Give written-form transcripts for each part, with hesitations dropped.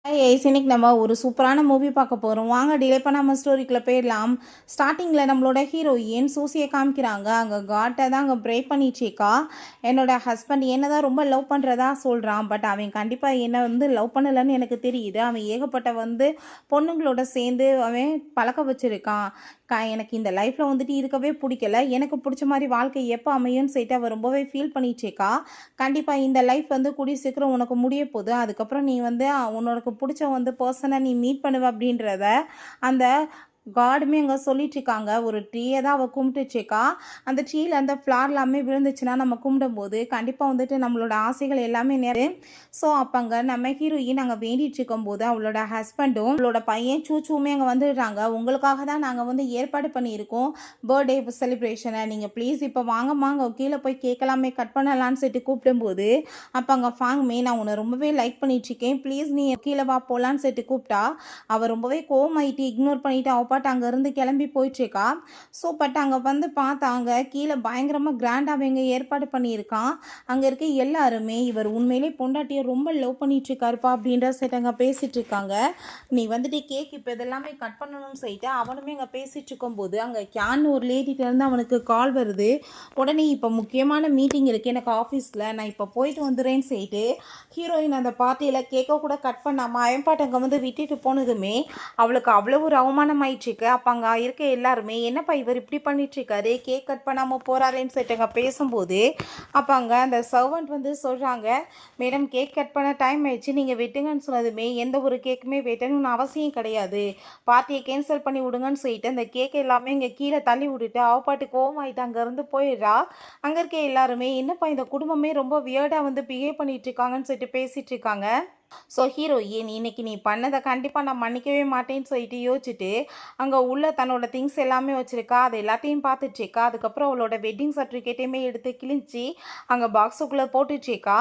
இன்னைக்கு நம்ம ஒரு சூப்பரான மூவி பார்க்க போகிறோம். வாங்க டிலே பண்ணாமல் ஸ்டோரிக்குள்ளே போயிடலாம். ஸ்டார்டிங்கில் நம்மளோட ஹீரோயின் சூசியை காமிக்கிறாங்க. அங்கே காட்டை தான் அங்கே ப்ரே பண்ணிச்சேக்கா. என்னோட ஹஸ்பண்ட் என்ன தான் ரொம்ப லவ் பண்ணுறதா சொல்கிறான். பட் அவன் கண்டிப்பாக என்னை லவ் பண்ணலைன்னு எனக்கு தெரியுது. அவன் ஏகப்பட்ட பொண்ணுங்களோட சேர்ந்து அவன் பழக்க வச்சுருக்கான். எனக்கு இந்த லைஃப்பில் இருக்கவே பிடிக்கல. எனக்கு பிடிச்ச மாதிரி வாழ்க்கை எப்போ அமையும்னு சொல்லிட்டு அவள் ரொம்பவே ஃபீல் பண்ணிச்சேக்கா. கண்டிப்பாக இந்த லைஃப் கூடிய சீக்கிரம் உனக்கு முடிய போகுது. அதுக்கப்புறம் நீ உனக்கு பிடிச்ச பர்சனை நீ மீட் பண்ணுவ அப்படின்றத அந்த காடுமே அங்கே சொல்லிட்டுருக்காங்க. ஒரு ட்ரீயை தான் அவள் கும்பிட்டுச்சேக்கா. அந்த ட்ரீயில் அந்த ஃப்ளார் எல்லாமே விழுந்துச்சுன்னா நம்ம கும்பிடும்போது கண்டிப்பாக நம்மளோட ஆசைகள் எல்லாமே நிறைய. ஸோ அப்போங்க நம்ம ஹீரோயின் அங்கே வேண்டிட்டு இருக்கும்போது அவளோட ஹஸ்பண்டும் அவளோட பையன் சூச்சுமே அங்கே வந்துடுறாங்க. உங்களுக்காக தான் நாங்கள் ஏற்பாடு பண்ணியிருக்கோம் பர்த்டே செலிப்ரேஷனை. நீங்கள் ப்ளீஸ் இப்போ வாங்கம்மா அங்கே கீழே போய் கேட்கலாமே கட் பண்ணலான்னு சொல்லிட்டு கூப்பிடும்போது அப்போ அங்கே ஃபாங்மே நான் உன்னை ரொம்பவே லைக் பண்ணிட்டுருக்கேன், ப்ளீஸ் நீ கீழே வா போகலான்னு சொல்லிட்டு கூப்பிட்டா அவள் ரொம்பவே கோவமாயிட்டு இக்னோர் பண்ணிவிட்டு அவள் பாட்டு அங்கேருந்து கிளம்பி போயிட்டுருக்கா. ஸோ பட் அங்கே பார்த்தாங்க கீழே பயங்கரமாக கிராண்டாக அவங்க ஏற்பாடு பண்ணியிருக்கான். அங்கே இருக்க எல்லாருமே இவர் உண்மையிலே பொண்டாட்டியை ரொம்ப லவ் பண்ணிகிட்ருக்காருப்பா அப்படின்ற சைட் அங்கே பேசிகிட்டு இருக்காங்க. நீ கேக் இப்போ இதெல்லாமே கட் பண்ணணும்னு சொல்லிட்டு அவனுமே அங்கே பேசிகிட்டு இருக்கும்போது அங்கே கேன் ஒரு லேடிட்டேருந்து அவனுக்கு கால் வருது. உடனே இப்போ முக்கியமான மீட்டிங் இருக்குது எனக்கு ஆஃபீஸில், நான் இப்போ போயிட்டு வந்துடுறேன்னு சொல்லிட்டு ஹீரோயின் அந்த பார்ட்டியில் கேக்கை கூட கட் பண்ணாமல் அயன்பாட்டு அங்கே விட்டுட்டு போனதுமே அவளுக்கு அவ்வளோ ஒரு அவமானம் ஆயிடுச்சுக்கு. அப்போ அங்கே இருக்க எல்லாருமே என்னப்பா இவர் இப்படி பண்ணிட்டுருக்காரு, கேக் கட் பண்ணாமல் போகிறாரேன்னு சொல்லிட்டு அங்கே பேசும்போது அப்போ அங்கே அந்த சர்வெண்ட் சொல்கிறாங்க, மேடம் கேக் கட் பண்ண டைம் ஆயிடுச்சு, நீங்கள் வெட்டுங்கன்னு சொன்னதுமே எந்த ஒரு கேக்குமே வெட்டணும்னு அவசியம் கிடையாது, பார்ட்டியை கேன்சல் பண்ணி விடுங்கன்னு சொல்லிட்டு அந்த கேக் எல்லாமே இங்கே கீழே தள்ளி விட்டுட்டு அவப்பாட்டு கோவமாயிட்டு அங்கேருந்து போயிடுறா. அங்கே இருக்க எல்லாருமே என்னப்பா இந்த குடும்பமே ரொம்ப வியர்டாக பிஹேவ் பண்ணிட்டு இருக்காங்கன்னு சொல்லிட்டு பேசிகிட்டு இருக்காங்க. ஸோ ஹீரோயின் இன்னைக்கு நீ பண்ணதை கண்டிப்பாக நான் மன்னிக்கவே மாட்டேன்னு சொல்லிட்டு யோசிச்சுட்டு அங்கே உள்ள தன்னோட திங்ஸ் எல்லாமே வச்சுருக்கா. அது எல்லாத்தையும் பார்த்துட்ருக்கா. அதுக்கப்புறம் அவளோட வெட்டிங் சர்டிஃபிகேட்டையுமே எடுத்து கிழிஞ்சி அங்கே பாக்ஸுக்குள்ளே போட்டுட்ருக்கா.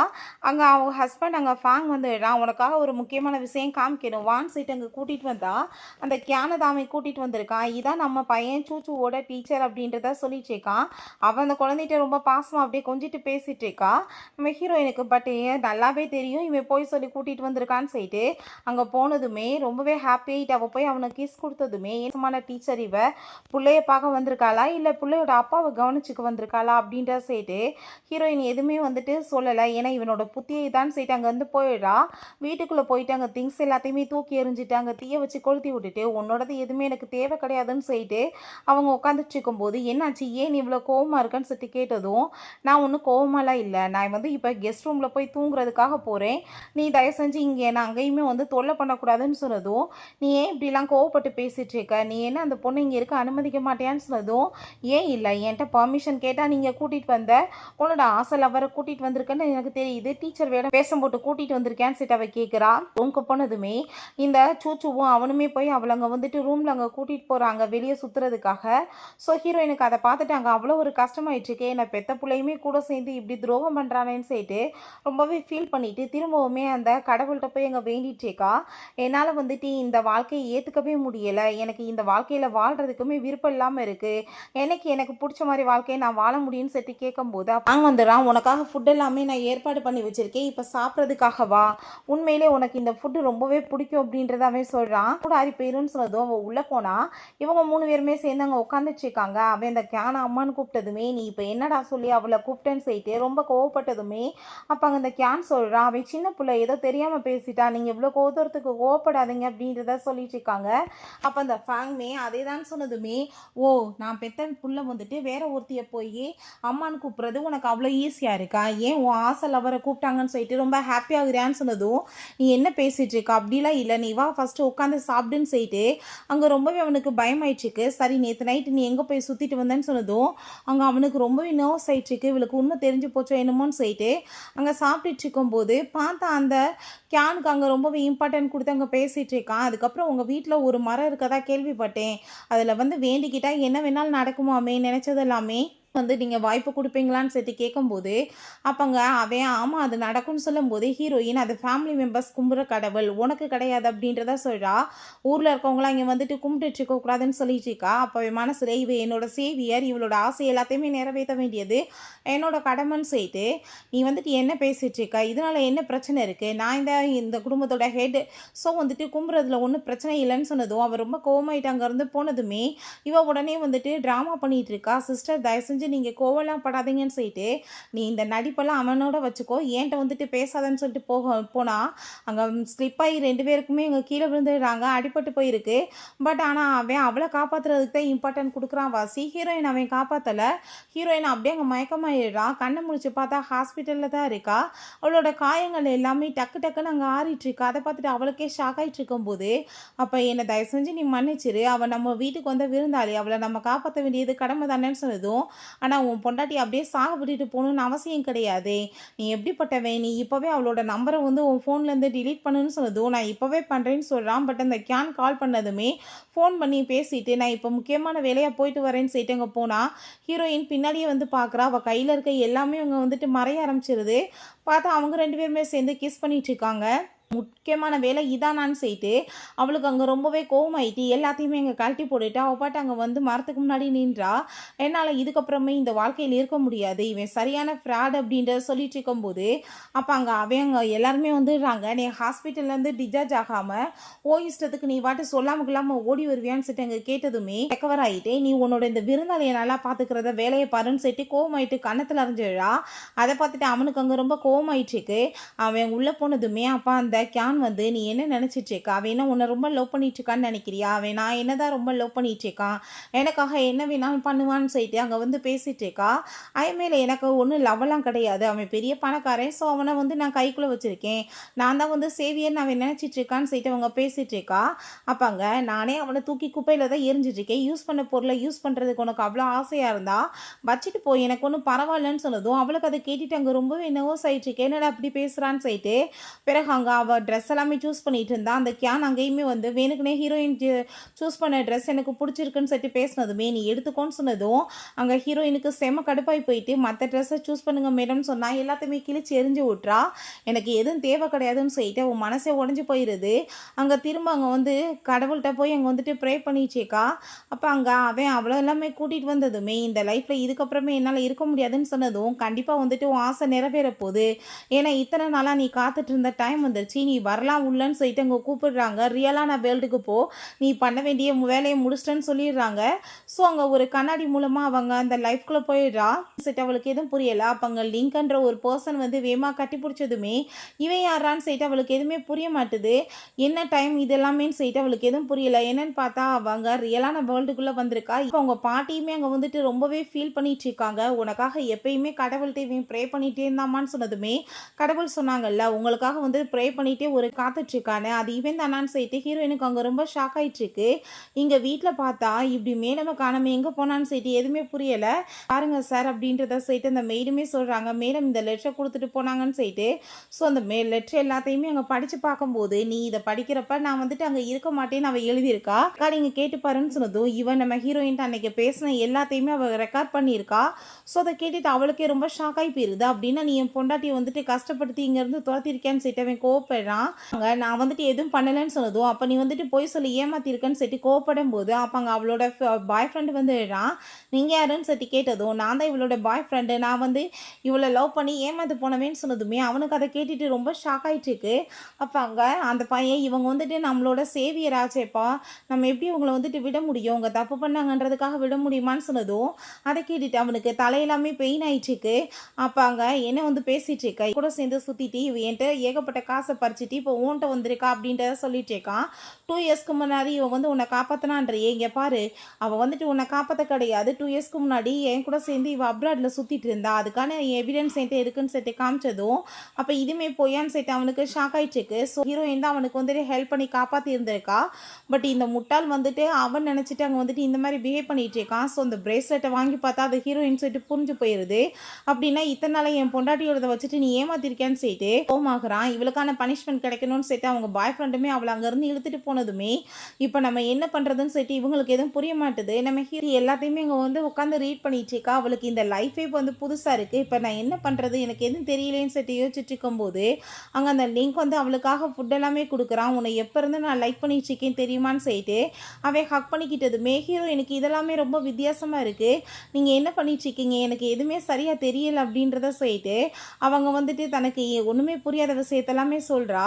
அங்கே அவங்க ஹஸ்பண்ட் அங்கே ஃபேங் வந்துடுறான். உனக்காக ஒரு முக்கியமான விஷயம் காமிக்கணும் வான் சைட் அங்கே கூட்டிகிட்டு வந்தா அந்த கேனை தான் அவன் கூட்டிகிட்டு வந்திருக்கான். இதான் நம்ம பையன் சூச்சுவோட டீச்சர் அப்படின்றத சொல்லிட்டுருக்கான். அவன் அந்த குழந்தைகிட்ட ரொம்ப பாசமாக அப்படியே கொஞ்சிட்டு பேசிகிட்டு இருக்கா. நம்ம ஹீரோயினுக்கு பட் நல்லாவே தெரியும் இவன் போய் சொல்லி கூட்டிகிட்டு வந்திருக்கான்னு சொல்லிட்டு அங்கே போனதுமே ரொம்பவே ஹாப்பியாகிட்டு அவள் போய் அவனுக்கு கிஸ் கொடுத்ததுமே ஏசமான டீச்சர் இவ பிள்ளைய பார்க்க வந்திருக்காளா இல்லை பிள்ளையோட அப்பாவை கவனிச்சுக்க வந்திருக்காளா அப்படின்ற சொல்லிட்டு ஹீரோயின் எதுவுமே சொல்லலை. ஏன்னா இவனோட புத்தியை தான் சொல்லிட்டு அங்கே போயிடுறா. வீட்டுக்குள்ளே போயிட்டு அங்கே திங்ஸ் எல்லாத்தையுமே தூக்கி எறிஞ்சிட்டு அங்கே தீயை வச்சு கொளுத்தி விட்டுட்டு உன்னோடது எதுவுமே எனக்கு தேவை கிடையாதுன்னு சொல்லிட்டு அவங்க உட்காந்துட்டு இருக்கும்போது என்னாச்சு ஏன் இவ்வளோ கோவமாக இருக்குன்னு சொல்லிட்டு கேட்டதும் நான் ஒன்றும் கோவமாலாம் இல்லை, நான் இப்போ கெஸ்ட் ரூமில் போய் தூங்குறதுக்காக போகிறேன், நீ தயவு செஞ்சு இங்கே நான் அங்கேயுமே தொல்லை பண்ணக்கூடாதுன்னு சொன்னதும் நீ ஏன் இப்படிலாம் கோவப்பட்டு பேசிகிட்டு இருக்க, நீ என்ன அந்த பொண்ணு இங்கே இருக்க அனுமதிக்க மாட்டேன்னு சொன்னதும் ஏன் இல்லை என்கிட்ட பர்மிஷன் கேட்டால் நீங்கள் கூட்டிகிட்டு வந்த உன்னோட ஆசை லவரை கூட்டிகிட்டு வந்திருக்கேன்னு எனக்கு தெரியுது, டீச்சர் வேலை பேசம் போட்டு கூட்டிகிட்டு வந்திருக்கேன்னு சொல்லிட்டு அவள் கேட்குறா. ரூம்க்கு போனதுமே இந்த சூச்சுவும் அவனுமே போய் அவளை அங்கே ரூமில் அங்கே கூட்டிகிட்டு போகிறாங்க வெளியே சுற்றுறதுக்காக. ஸோ ஹீரோயினுக்கு அதை பார்த்துட்டு அங்கே அவ்வளோ ஒரு கஷ்டமாயிடுச்சுக்கே, என்னை பெத்த பிள்ளையுமே கூட சேர்ந்து இப்படி துரோகம் பண்ணுறானேன்னு சொல்லிட்டு ரொம்பவே ஃபீல் பண்ணிவிட்டு திரும்பவுமே அந்த கடவுள்கிட்ட போய் எங்கள் வேண்டிகிட்டேக்கா. என்னால் இந்த வாழ்க்கையை ஏற்றுக்கவே முடியலை, எனக்கு இந்த வாழ்க்கையில் வாழ்கிறதுக்குமே விருப்பம் இல்லாமல் இருக்குது, எனக்கு பிடிச்ச மாதிரி வாழ்க்கையை நான் வாழ முடியும்னு சொல்லிட்டு கேட்கும்போது அங்கே வந்துடுறான். உனக்காக ஃபுட் எல்லாமே நான் ஏற்பாடு பண்ணி வச்சுருக்கேன், இப்போ சாப்பிட்றதுக்காகவா, உண்மையிலே உனக்கு இந்த ஃபுட்டு ரொம்பவே பிடிக்கும் அப்படின்றத அவன் சொல்கிறான். கூட ஆறி போயிருன்னு சொன்னதும் அவள் உள்ளே போனால் இவங்க 3 பேருமே சேர்ந்து அங்கே உட்காந்துட்ருக்காங்க. அவன் இந்த கேனை அம்மான்னு கூப்பிட்டதுமே நீ இப்போ என்னடா சொல்லி அவளை கூப்பிட்டேன்னு சொல்லிட்டு ரொம்ப கோவப்பட்டதுமே அப்போ அங்கே இந்த கேன் சொல்கிறான், அவன் சின்ன பிள்ளை ஏதோ தெரியாமல் பேசிட்டா, நீங்கள் இவ்வளோ கோவத்துறதுக்கு கோவப்படாதீங்க அப்படின்றத சொல்லிட்டு இருக்காங்க. அப்போ அந்த ஃபேங்மே அதே தான் சொன்னதுமே ஓ நான் பெத்த புள்ள வேற ஒருத்தியை போய் அம்மான்னு கூப்பிட்றது உனக்கு அவ்வளோ ஈஸியாக இருக்கா, ஏன் உன் ஆசை லவரை கூப்பிட்டாங்கன்னு சொல்லிட்டு ரொம்ப ஹாப்பியாகிறான்னு சொன்னதும் நீ என்ன பேசிகிட்டு இருக்கா, அப்படிலாம் இல்லை நீ வா ஃபஸ்ட்டு உட்காந்து சாப்பிடுன்னு சொல்லிட்டு அங்கே ரொம்பவே அவனுக்கு பயமாயிடுச்சுக்கு. சரி நேற்று நைட்டு நீ எங்கே போய் சுற்றிட்டு வந்தேன்னு சொன்னதும் அங்கே அவனுக்கு ரொம்பவே நர்வஸ் ஆயிடுச்சுக்கு, இவளுக்கு உண்மை தெரிஞ்சு போச்சோ என்னமோன்னு சொல்லிட்டு அங்கே சாப்பிட்டுட்டு இருக்கும்போது பார்த்தா அந்த கேனுக்கு அங்கே ரொம்பவே இம்பார்ட்டன்ட் கொடுத்து அங்கே பேசிகிட்டு இருக்கான். அதுக்கப்புறம் உங்கள் வீட்டில் ஒரு மரம் இருக்கதா கேள்விப்பட்டேன், அதில் வேண்டிக்கிட்டால் என்ன வேணாலும் நடக்குமாமே, நினச்சது எல்லாமே வந்து நீங்கள் வாய்ப்பு கொடுப்பீங்களான்னு சொல்லிட்டு கேட்கும்போது அப்போங்க அவன் ஆமாம் அது நடக்கும்னு சொல்லும்போது ஹீரோயின் அது ஃபேமிலி மெம்பர்ஸ் கும்புற கடவுள் உனக்கு கிடையாது அப்படின்றத சொல்கிறா. ஊரில் இருக்கவங்களாம் இங்கே வந்துட்டு கும்பிட்டு இருக்கக்கூடாதுன்னு சொல்லிட்டு இருக்கா. அப்போ அவன் மனசில் இவ என்னோட சேவியர், இவளோட ஆசை எல்லாத்தையுமே நிறைவேற்ற வேண்டியது என்னோட கடமைன்னு சொல்லிட்டு நீ வந்துட்டு என்ன பேசிகிட்டு இருக்க, இதனால் என்ன பிரச்சனை இருக்குது, நான் இந்த குடும்பத்தோட ஹெட், ஸோ வந்துட்டு கும்புறதுல ஒன்றும் பிரச்சனை இல்லைன்னு சொன்னதும் அவள் ரொம்ப கோவமாயிட்டு அங்கேருந்து போனதுமே இவ உடனே வந்துட்டு ட்ராமா பண்ணிகிட்டு இருக்கா. சிஸ்டர் தயவு செஞ்சு நீங்கள் கோவலாம் படாதீங்கன்னு சொல்லிட்டு நீ இந்த நடிப்பெல்லாம் அவனோட வச்சுக்கோ, ஏன்ட்ட வந்துட்டு பேசாதன்னு சொல்லிட்டு போனால் அங்கே ஸ்லிப் ஆகி 2 பேருக்குமே இங்கே கீழே விழுந்துடுறாங்க, அடிபட்டு போயிருக்கு. பட் ஆனால் அவன் அவளை காப்பாற்றுறதுக்கு தான் இம்பார்ட்டன்ட் கொடுக்குறான் வாசி. ஹீரோயின் அவன் காப்பாற்றலை. ஹீரோயின் அப்படியே அங்கே மயக்கமாயிடுறான். கண்ணை முடிச்சு பார்த்தா ஹாஸ்பிட்டலில் தான் இருக்கா. அவளோட காயங்கள் எல்லாமே டக்கு டக்குன்னு அங்கே ஆறிட்டுருக்கா. அதை பார்த்துட்டு அவளுக்கே ஷாக் ஆகிட்டு இருக்கும்போது அப்போ என்னை தயவு செஞ்சு நீ மன்னிச்சிரு, அவள் நம்ம வீட்டுக்கு வந்த விருந்தாளி, அவளை நம்ம காப்பாற்ற வேண்டியது கடமை தானேன்னு சொன்னதும் ஆனால் உன் பொண்டாட்டி அப்படியே சாகப்பட்டுட்டு போகணுன்னு அவசியம் கிடையாது, நீ எப்படிப்பட்டவன், நீ இப்போவே அவளோட நம்பரை வந்து உன் ஃபோன்லேருந்து டிலீட் பண்ணுன்னு சொன்னதும் நான் இப்போவே பண்ணுறேன்னு சொல்கிறான். பட் அந்த கேன் கால் பண்ணதுமே ஃபோன் பண்ணி பேசிட்டு நான் இப்போ முக்கியமான வேலையாக போயிட்டு வரேன்னு சொல்லிட்டு அங்கே போனால் ஹீரோயின் பின்னாடியே வந்து பார்க்குறா. அவள் கையில் இருக்க எல்லாமே அவங்க வந்துட்டு மறைய ஆரம்பிச்சிருது. பார்த்தா அவங்க 2 பேருமே சேர்ந்து கிஸ் பண்ணிட்டு இருக்காங்க. முக்கியமான வேலை இதானான்னு சொல்லிட்டு அவளுக்கு அங்கே ரொம்பவே கோவமாயிட்டு எல்லாத்தையுமே அங்கே கழட்டி போட்டுட்டு அவள் பாட்டு அங்கே வந்து மரத்துக்கு முன்னாடி நின்றா. என்னால் இதுக்கப்புறமே இந்த வாழ்க்கையில் இருக்க முடியாது, இவன் சரியான ஃப்ராட் அப்படின்றத சொல்லிட்டு இருக்கும்போது அப்போ அங்கே அவங்க எல்லாருமே வந்துடுறாங்க. நீ ஹாஸ்பிட்டல்லேருந்து டிஸ்சார்ஜ் ஆகாமல் இஷ்டத்துக்கு நீ வாட்டு சொல்லாமல் இல்லாமல் ஓடி வருவியான்னு சொல்லிட்டு அங்கே கேட்டதுமே ரெக்கவர் ஆகிட்டே நீ உன்னோட இந்த விருந்தாளியை நல்லா பார்த்துக்கிறத வேலையை பாருன்னு சொல்லிட்டு கோவமாயிட்டு கன்னத்தில் அறிஞ்சிடா. அதை பார்த்துட்டு அவனுக்கு அங்கே ரொம்ப கோவமாயிட்டுருக்கு. அவன் உள்ளே போனதுமே அப்போ அந்த கேன் வந்து நீ என்ன நினச்சிட்டு இருக்கா, அவன் என்ன உன்னை ரொம்ப லவ் பண்ணிட்டு இருக்கான்னு நினைக்கிறியா, அவன் நான் என்ன தான் ரொம்ப லவ் பண்ணிட்டு இருக்கான், எனக்காக என்ன வேணாலும் பண்ணுவான்னு சொல்லிட்டு அங்கே வந்து பேசிகிட்டு இருக்கா. அவன் மேலே எனக்கு ஒன்றும் லவ்வெல்லாம் கிடையாது, அவன் பெரிய பணக்காரன், ஸோ அவனை வந்து நான் கைக்குள்ளே வச்சுருக்கேன், நான் தான் வந்து சேவியர்னு அவன் நினச்சிட்டு இருக்கான்னு சொல்லிட்டு அவங்க பேசிகிட்டு இருக்கா. அப்பாங்க நானே அவனை தூக்கி குப்பையில் தான் எரிஞ்சிட்ருக்கேன், யூஸ் பண்ண பொருளை யூஸ் பண்ணுறதுக்கு உனக்கு அவ்வளோ ஆசையாக இருந்தா வச்சுட்டு போய், எனக்கு ஒன்றும் பரவாயில்லன்னு சொன்னதும் அவளுக்கு அதை கேட்டுட்டு அங்கே ரொம்பவே நர்வஸ் ஆகிட்டுருக்கேன், என்னடா அப்படி பேசுகிறான்னு சொல்லிட்டு பிறகு அங்கே அவள் ட்ரெஸ் எல்லாமே சூஸ் பண்ணிட்டு இருந்தா. அந்த கேன் அங்கேயுமே வந்து வேணுக்குனே ஹீரோயின் சூஸ் பண்ண ட்ரெஸ் எனக்கு பிடிச்சிருக்குன்னு சொல்லிட்டு பேசினதுமே நீ எடுத்துக்கோன்னு சொன்னதும் அங்கே ஹீரோயினுக்கு செம கடுப்பாகி போயிட்டு மற்ற ட்ரெஸ்ஸை சூஸ் பண்ணுங்க மேடம்னு சொன்னால் எல்லாத்தையுமே கிழிச்சு எரிஞ்சு விட்றா. எனக்கு எதுவும் தேவை கிடையாதுன்னு சொல்லிட்டு அவன் மனசே உடஞ்சி போயிடுது. அங்கே திரும்ப அங்கே வந்து கடவுள்கிட்ட போய் அங்கே வந்துட்டு ப்ரே பண்ணிச்சேக்கா. அப்போ அங்கே அவன் அவ்வளோ எல்லாமே கூட்டிகிட்டு வந்ததுமே இந்த லைஃப்பில் இதுக்கப்புறமே என்னால் இருக்க முடியாதுன்னு சொன்னதும் கண்டிப்பாக வந்துட்டு உன் ஆசை நிறைவேற போகுது, ஏன்னா இத்தனை நாளாக நீ காத்துட்டு இருந்த டைம் வந்துருச்சு, நீ வரலாம் உள்ளன்னு சொல்லிட்டு அங்கே கூப்பிடுறாங்க. ரியலான வேர்ல்டுக்கு போ, நீ பண்ண வேண்டிய வேலையை முடிச்சிட்டேன்னு சொல்லிடுறாங்க. ஸோ அங்கே ஒரு கண்ணாடி மூலமாக அவங்க அந்த லைஃப்குள்ளே போயிடுறா. சரி அவளுக்கு எதுவும் புரியலை. அப்போ அங்கே லிங்க்ன்ற ஒரு பர்சன் வந்து வேமா கட்டி பிடிச்சதுமே இவன் யாரான்னு சொல்லிட்டு அவளுக்கு எதுவுமே புரிய மாட்டுது. என்ன டைம் இதெல்லாமேன்னு சொல்லிட்டு அவளுக்கு எதுவும் புரியலை. என்னன்னு பார்த்தா அவங்க ரியலான வேர்ல்டுக்குள்ளே வந்திருக்கா. இப்போ அவங்க பாட்டியுமே அங்கே வந்துட்டு ரொம்பவே ஃபீல் பண்ணிட்டு இருக்காங்க. உனக்காக எப்பயுமே கடவுள்கிட்ட இவன் ப்ரே பண்ணிகிட்டே இருந்தாமான்னு சொன்னதுமே கடவுள் சொன்னாங்கல்ல உங்களுக்காக வந்து ப்ரே பண்ணிகிட்டே ஒரு காத்துட்ருக்கானே அது இவன் தானான்னு சொல்லிட்டு ஹீரோயினுக்கு அங்கே ரொம்ப ஷாக் ஆகிட்டுருக்கு. இங்கே வீட்டில் பார்த்தா இப்படி மேடமை காணாம எங்கே போனான்னு சொல்லிட்டு எதுவுமே புரியலை. பாருங்க சார் அப்படின்றத சொல்லிட்டு அந்த மெய்டுமே சொல்கிறாங்க, மேடம் இந்த லெட்டரை கொடுத்துட்டு போனாங்கன்னு சொல்லிட்டு. ஸோ அந்த லெட்டர் எல்லாத்தையுமே அங்கே படித்து பார்க்கும்போது நீ இதை படிக்கிறப்ப நான் வந்துட்டு அங்கே இருக்க மாட்டேன்னு அவள் எழுதியிருக்கா. நீங்கள் கேட்டு பாருன்னு சொன்னதும் இவன் நம்ம ஹீரோயின் அன்னைக்கு பேசின எல்லாத்தையுமே அவள் ரெக்கார்ட் பண்ணியிருக்கா. ஸோ அதை கேட்டுட்டு அவளுக்கே ரொம்ப ஷாக் ஆகி போயிருது. அப்படின்னா நீ என் பொண்டாட்டியை வந்துட்டு கஷ்டப்படுத்தி இங்கேருந்து துரத்திருக்கேன்னு சொல்லிட்டு அவன் கோவப்படுறான். நான் வந்துட்டு எதுவும் பண்ணலைன்னு சொன்னதும் அப்போ நீ வந்துட்டு போய் சொல்லி ஏமாத்திருக்கேன்னு சொல்லிட்டு கோவப்படும் போது அப்போ அங்கே அவளோட பாய் ஃப்ரெண்டு வந்துடுறான். நீங்கள் யாருன்னு சொல்லி கேட்டதும் நான் தான் இவளோட பாய் ஃப்ரெண்டு, நான் வந்து இவளை லவ் பண்ணி ஏமாத்து போனவேன்னு சொன்னதுமே அவனுக்கு அதை கேட்டுட்டு ரொம்ப ஷாக் ஆகிட்டுருக்கு. அப்போ அங்கே அந்த பையன் இவங்க வந்துட்டு நம்மளோட சேவியர் ஆச்சேப்பா, நம்ம எப்படி இவங்களை வந்துட்டு விட முடியும், அவங்க தப்பு பண்ணாங்கன்றதுக்காக விட முடியுமான்னு சொன்னதும் அதை கேட்டுட்டு அவனுக்கு தலையெல்லாமே பெயின் ஆயிடுச்சுக்கு. அப்போ அங்கே என்ன வந்து பேசிட்டு இருக்க கூட சேர்ந்து சுற்றிட்டு இவ என்கிட்ட ஏகப்பட்ட காசை பறிச்சுட்டு இப்போ ஓன்ட்ட வந்திருக்கா அப்படின்றத சொல்லிட்டு இருக்கான். 2 இயர்ஸ்க்கு முன்னாடி இவன் வந்து உன்னை காப்பாற்றினான்றியே, இங்கே பாரு அவள் வந்துட்டு உன்னை காப்பாற்ற கிடையாது, 2 இயர்ஸ்க்கு முன்னாடி என் கூட சேர்ந்து இவள் அப்ராடில் சுற்றிட்டு இருந்தா, அதுக்கான எவிடன்ஸ் என்கிட்ட இருக்குன்னு சொல்லிட்டு காமிச்சதும் அப்போ இதுவுமே பொய்யான்னு சொல்லிட்டு அவனுக்கு ஷாக் ஆகிட்டுருக்கு. ஸோ ஹீரோயின் தான் அவனுக்கு வந்துட்டு ஹெல்ப் பண்ணி காப்பாற்றி இருந்திருக்கா. பட் இந்த முட்டாள் வந்துட்டு அவன் நினச்சிட்டு அங்கே வந்துட்டு இந்த மாதிரி பிஹேவ் பண்ணிகிட்டு இருக்கான். ஸோ அந்த பிரேஸ்லெட்டை வாங்கி பார்த்தா அது ஹீரோயின் சொல்லிட்டு புரிஞ்சு போயிடுது. அப்படின்னா இத்தனை நாளை என் பொண்டாட்டியோட வச்சுட்டு நீ ஏமாத்திருக்கேன்னு சொல்லிட்டு கோமாகறான். இவளுக்கான பனி பனிஷ்மெண்ட் கிடைக்கணும்னு சொல்லிட்டு அவங்க பாய் ஃப்ரெண்டுமே அவளை அங்கேருந்து இழுத்துட்டு போனதுமே இப்போ நம்ம என்ன பண்ணுறதுன்னு சொல்லிட்டு இவங்களுக்கு எதுவும் புரிய மாட்டுது. நம்ம ஹீரோ எல்லாத்தையுமே இங்கே வந்து உட்காந்து ரீட் பண்ணிட்டு இருக்கா. அவளுக்கு இந்த லைஃபே இப்போ வந்து புதுசாக இருக்குது. இப்போ நான் என்ன பண்ணுறது எனக்கு எதுவும் தெரியலேன்னு சொல்லிட்டு யோசிச்சுட்டு இருக்கும்போது அங்கே அந்த லிங்க் வந்து அவளுக்காக ஃபுட் எல்லாமே கொடுக்குறான். உன்னை எப்போ இருந்து நான் லைக் பண்ணிட்டு இருக்கேன் தெரியுமான்னு சொல்லிட்டு அவன் ஹக் பண்ணிக்கிட்டதுமே ஹீரோ எனக்கு இதெல்லாமே ரொம்ப வித்தியாசமாக இருக்குது, நீங்கள் என்ன பண்ணிட்டுருக்கீங்க, எனக்கு எதுவுமே சரியாக தெரியலை அப்படின்றத சொல்லிட்டு அவங்க வந்துட்டு தனக்கு ஒன்றுமே புரியாத விஷயத்தெல்லாமே சொல்கிறா.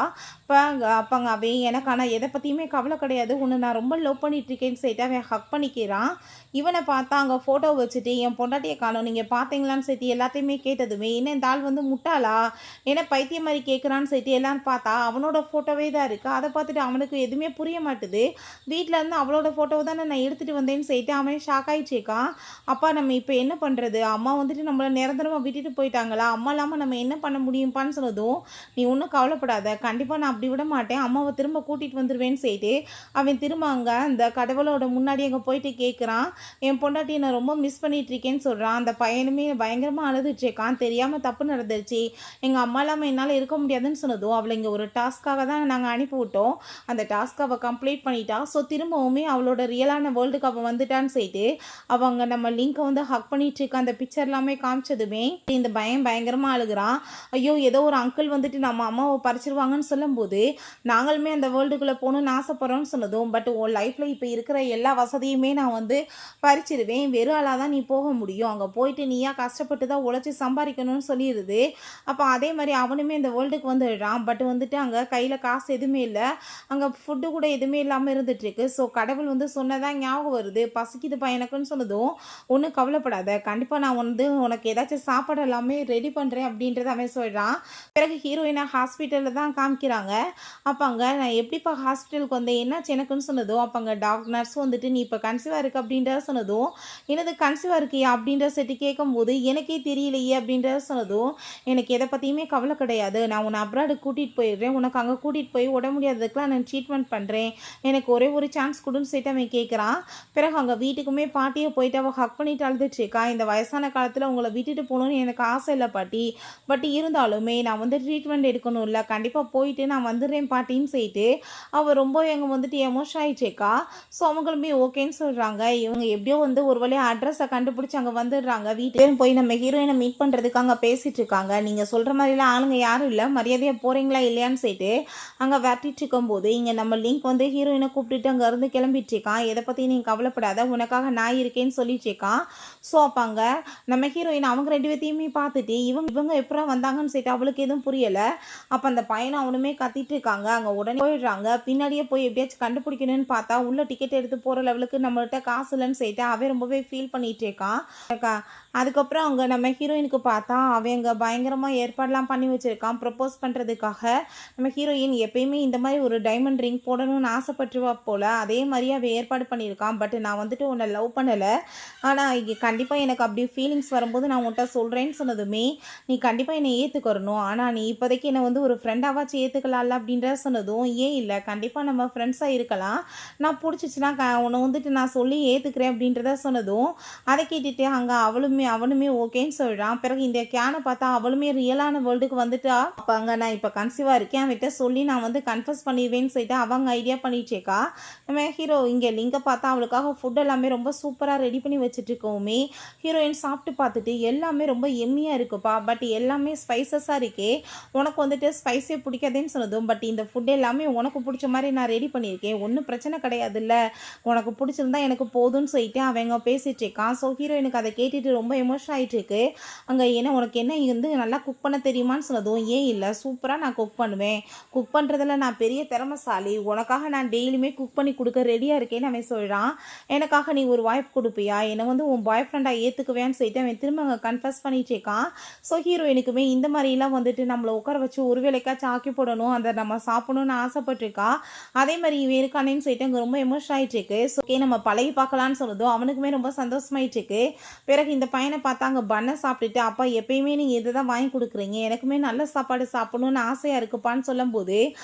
அப்போங்க அவன் எனக்கு ஆனால் எதை பற்றியுமே கவலை கிடையாது, உன்னை நான் ரொம்ப லவ் பண்ணிகிட்ருக்கேன்னு சொல்லிட்டு அவன் ஹக் பண்ணிக்கிறான். இவனை பார்த்தா அங்கே ஃபோட்டோ வச்சுட்டு என் பொண்டாட்டியை காணோம் நீங்கள் பார்த்தீங்களான்னு சொல்லிட்டு எல்லாத்தையுமே கேட்டதுமே என்ன இந்த ஆள் வந்து முட்டாளா, ஏன்னா பைத்தியம் மாதிரி கேட்குறான்னு சொல்லிட்டு எல்லாரும் பார்த்தா அவனோட ஃபோட்டோவே தான் இருக்குது. அதை பார்த்துட்டு அவனுக்கு எதுவுமே புரிய மாட்டுது. வீட்டில் இருந்து அவளோட ஃபோட்டோவை தானே நான் எடுத்துகிட்டு வந்தேன்னு சொல்லிட்டு அவன் ஷாக் ஆகிடுச்சேக்கான். அப்பா நம்ம இப்போ என்ன பண்ணுறது, அம்மா வந்துட்டு நம்மளை நிரந்தரமாக விட்டுட்டு போயிட்டாங்களா, அம்மா இல்லாமல் நம்ம என்ன பண்ண முடியும்ப்பான்னு சொன்னதும் நீ ஒன்றும் கவலைப்படாத, கண்டிப்பாக நான் அப்படி விட மாட்டேன், அம்மாவை திரும்ப கூட்டிகிட்டு வந்துடுவேன்னு சொல்லிட்டு அவன் திரும்ப அங்கே அந்த கடவுளோட முன்னாடி அங்கே போயிட்டு கேட்குறான். என் பொண்டாட்டியை நான் ரொம்ப மிஸ் பண்ணிகிட்ருக்கேன்னு சொல்கிறான். அந்த பையனுமே பயங்கரமாக அழுதுட்ருக்கான். தெரியாமல் தப்பு நடந்துருச்சு, எங்கள் அம்மா இல்லாமல் என்னால் இருக்க முடியாதுன்னு சொன்னதும் அவளை இங்கே ஒரு டாஸ்க்காக தான் நாங்கள் அனுப்பி விட்டோம், அந்த டாஸ்க்கை அவள் கம்ப்ளீட் பண்ணிட்டா. ஸோ திரும்பவுமே அவளோட ரியலான வேர்ல்டுக்கு அவள் வந்துட்டான்னு சொல்லிட்டு அவங்க நம்ம லிங்கை வந்து ஹக் பண்ணிட்டு இருக்க அந்த பிக்சர் எல்லாமே காமிச்சதுமே இந்த பயங்கரமாக அழுகிறான். ஐயோ ஏதோ ஒரு அங்கிள் வந்துட்டு நம்ம அம்மாவை பறிச்சிருவாங்கன்னு சொல்லும்போது நாங்களுமே அந்த வேர்ல்டுக்குள்ளே போகணுன்னு ஆசைப்படுறோன்னு சொன்னதும் பட் உன் லைஃப்பில் இப்போ இருக்கிற எல்லா வசதியுமே நான் வந்து பறிச்சிருவேன், வெறும் ஆளாக தான் நீ போக முடியும், அங்கே போயிட்டு நீயா கஷ்டப்பட்டு தான் உழைச்சி சம்பாதிக்கணும்னு சொல்லிடுது. அப்போ அதே மாதிரி அவனுமே இந்த வேர்ல்டுக்கு வந்துடுறான். பட் வந்துட்டு அங்கே கையில் காசு எதுவுமே இல்லை, அங்கே ஃபுட்டு கூட எதுவுமே இல்லாமல் இருந்துகிட்ருக்கு. ஸோ கடவுள் வந்து சொன்னதான் ஞாபகம் வருது, பசிக்குது பையனுக்குன்னு சொன்னதும் ஒன்றும் கவலைப்படாத, கண்டிப்பாக நான் வந்து உனக்கு ஏதாச்சும் சாப்பாடு எல்லாமே ரெடி பண்ணுறேன் அப்படின்றத அவன் சொல்கிறான். பிறகு ஹீரோயினை ஹாஸ்பிட்டலில் தான் காமிக்கிறாங்க. அப்போ அங்கே நான் எப்படிப்பா ஹாஸ்பிட்டலுக்கு வந்தேன் என்னாச்சு எனக்குன்னு சொன்னதும் அப்போ அங்கே நர்ஸ் வந்துட்டு நீ இப்போ கன்சீவாக இருக்கு அப்படின்றத சொன்னதும் எனது கன்சீவாக இருக்கியா அப்படின்ற செட்டு கேட்கும்போது எனக்கே தெரியலையே அப்படின்றத சொன்னதும் எனக்கு எதை பற்றியுமே கவலை கிடையாது, நான் உன்னை அப்ராடு கூட்டிகிட்டு போயிடுறேன், உனக்கு அங்கே கூட்டிகிட்டு போய் உட முடியாததுக்கெலாம் நான் ட்ரீட்மெண்ட் பண்ணுறேன், எனக்கு ஒரே ஒரு சான்ஸ் கொடுன்னு சொல்லிட்டு அவன் கேட்குறான். பிறகு அங்கே வீட்டுக்குமே பாட்டியை போயிட்டு அவள் ஹக் பண்ணிட்டு அழுதுட்ருக்கா. இந்த வயசான காலத்தில் உங்களை விட்டுட்டு போகணுன்னு எனக்கு ஆசை இல்லை பாட்டி, பட் இருந்தாலுமே நான் வந்து ட்ரீட்மெண்ட் எடுக்கணும் இல்லை, கண்டிப்பாக போயிட்டு நான் வந்துடுறேன் பாட்டின்னு சொல்லிட்டு அவள் ரொம்ப எங்கே வந்துட்டு எமோஷன் ஆகிடுச்சேக்கா. ஸோ அவங்களுமே ஓகேன்னு சொல்கிறாங்க. இவங்க எப்படியோ வந்து ஒரு வழியாக அட்ரஸை கண்டுபிடிச்சி அங்கே வந்துடுறாங்க. வீட்டுக்கு போய் நம்ம ஹீரோயினை மீட் பண்ணுறதுக்கு அங்கே பேசிகிட்டு இருக்காங்க. நீங்கள் சொல்கிற மாதிரிலாம் ஆளுங்க யாரும் இல்லை, மரியாதையாக போகிறீங்களா இல்லையான்னு சொல்லிட்டு அங்கே விரட்டிட்டு இருக்கும்போது இங்கே நம்ம லிங்க் வந்து ஹீரோயினை கூப்பிட்டுட்டு அங்கேருந்து கிளம்பிட்டுருக்கான். எதை பற்றி நீங்கள் கவலைப்படாத, உனக்காக நான் இருக்கேன்னு சொல்லிட்டுருக்கான். ஸோ அப்போ அங்கே நம்ம ஹீரோயின் அவங்க ரெண்டு பேர்த்தையுமே பார்த்துட்டு இவங்க எப்படா வந்தாங்கன்னு சொல்லிட்டு அவளுக்கு எதுவும் புரியலை. அப்போ அந்த பையனை அவனுமே கத்திட்டு இருக்காங்க. அங்கே உடனே போயிடுறாங்க. பின்னாடியே போய் எப்படியாச்சும் கண்டுபிடிக்கணும்னு பார்த்தா உள்ள டிக்கெட் எடுத்து போகிற லெவலுக்கு நம்மள்கிட்ட காசு இல்லைன்னு சொல்லிட்டு அவன் ரொம்பவே ஃபீல் பண்ணிகிட்டு இருக்கான். அதுக்கப்புறம் அவங்க நம்ம ஹீரோயினுக்கு பார்த்தா அவங்க பயங்கரமாக ஏற்பாடெலாம் பண்ணி வச்சுருக்கான் ப்ரப்போஸ் பண்ணுறதுக்காக. நம்ம ஹீரோயின் எப்பயுமே இந்த மாதிரி ஒரு டைமண்ட் ரிங் போடணும்னு ஆசைப்பட்டுருவா போல், அதே மாதிரி அவன் ஏற்பாடு பண்ணியிருக்கான். பட் நான் வந்துட்டு உன்னை லவ் பண்ணலை, ஆனால் இங்கே கண்டிப்பாக எனக்கு அப்படி ஃபீலிங்ஸ் வரும்போது நான் உன்கிட்ட சொல்கிறேன்னு சொன்னதுமே நீ கண்டிப்பாக என்னை ஏற்றுக்கறணும், ஆனால் நீ இப்போதைக்கு என்னை வந்து ஒரு ஃப்ரெண்டாவாச்சும் ஏற்றுக்கலாம்ல அப்படின்ற சொன்னதும் ஏன் இல்லை கண்டிப்பாக நம்ம ஃப்ரெண்ட்ஸாக இருக்கலாம், நான் பிடிச்சிச்சுன்னா உன்னை வந்துட்டு நான் சொல்லி ஏற்றுக்கிறேன் அப்படின்றத சொன்னதும் அதை கேட்டுட்டு அங்கே அவனுமே ஓகேன்னு சொல்கிறான். பிறகு இந்த கேனை பார்த்தா அவளுமே ரியலான வேர்ல்டுக்கு வந்துட்டா. அப்போ அங்கே நான் இப்போ கன்சீவாக இருக்கேன் அவன்கிட்ட சொல்லி நான் வந்து கன்ஃபஸ் பண்ணிடுவேன்னு சொல்லிட்டு அவங்க ஐடியா பண்ணிச்சேக்கா. நம்ம ஹீரோ இங்கே லிங்கை பார்த்தா அவளுக்காக ஃபுட் எல்லாமே ரொம்ப சூப்பராக ரெடி பண்ணி வச்சுட்டு இருக்கோமே. ஹீரோயின் சாப்பிட்டு பார்த்துட்டு எல்லாமே ரொம்ப எம்மியாக இருக்குப்பா, பட் எல்லாமே ஸ்பைசஸாக இருக்கே, உனக்கு வந்துட்டு ஸ்பைஸே பிடிக்காதேன்னு சொன்னதும் பட் இந்த ஃபுட் எல்லாமே உனக்கு பிடிச்ச மாதிரி நான் ரெடி பண்ணியிருக்கேன், ஒன்றும் பிரச்சனை கிடையாதுல்ல, உனக்கு பிடிச்சிருந்தா எனக்கு போதும்னு சொல்லிட்டு அவங்க பேசிகிட்டு இருக்கான். ஸோ ஹீரோயினுக்கு அதை கேட்டுட்டு ரொம்ப எமோஷன் ஆகிட்டு இருக்கு. அங்கே உனக்கு என்ன வந்து நல்லா குக் பண்ண தெரியுமான்னு சொன்னதும் ஏன் இல்லை சூப்பராக நான் குக் பண்ணுவேன், குக் பண்ணுறதுல நான் பெரிய திறமைசாலி, உனக்காக நான் டெய்லியுமே குக் பண்ணி கொடுக்க ரெடியாக இருக்கேன்னு அவன் சொல்கிறான். எனக்காக நீ ஒரு வாய்ப்பு கொடுப்பியா, என்னை வந்து உன் பாய் ஃப்ரெண்டாக ஏற்றுக்குவேன்னு சொல்லிட்டு அவன் திரும்ப அங்கே கன்ஃபஸ் பண்ணிட்டு இருக்கான். ஸோ ஹீரோயினுக்குமே இந்த மாதிரிலாம் வந்துட்டு நம்மளை உட்கார வச்சு ஒரு வேலைக்காச்சும் ஆக்கி போடணும், அதை நம்ம சாப்பிடணும்னு ஆசைப்பட்டிருக்கா. அதே மாதிரி இவன் இருக்கானேன்னு சொல்லிட்டு அங்கே ரொம்ப எமோஷன் ஆகிட்டு இருக்கு. ஸோ ஓகே நம்ம பழகி பார்க்கலான்னு சொன்னதும் அவனுக்குமே ரொம்ப சந்தோஷமாயிட்டு இருக்கு. பிறகு இந்த பையனை பார்த்தாங்க பண்ணை சாப்பிட்டுட்டு, அப்பா எப்பயுமே நீங்கள் இதை தான் வாங்கி கொடுக்குறீங்க, எனக்குமே நல்ல சாப்பாடு சாப்பிடணும்னு ஆசையாக இருக்குப்பான்னு சொல்லும்போது,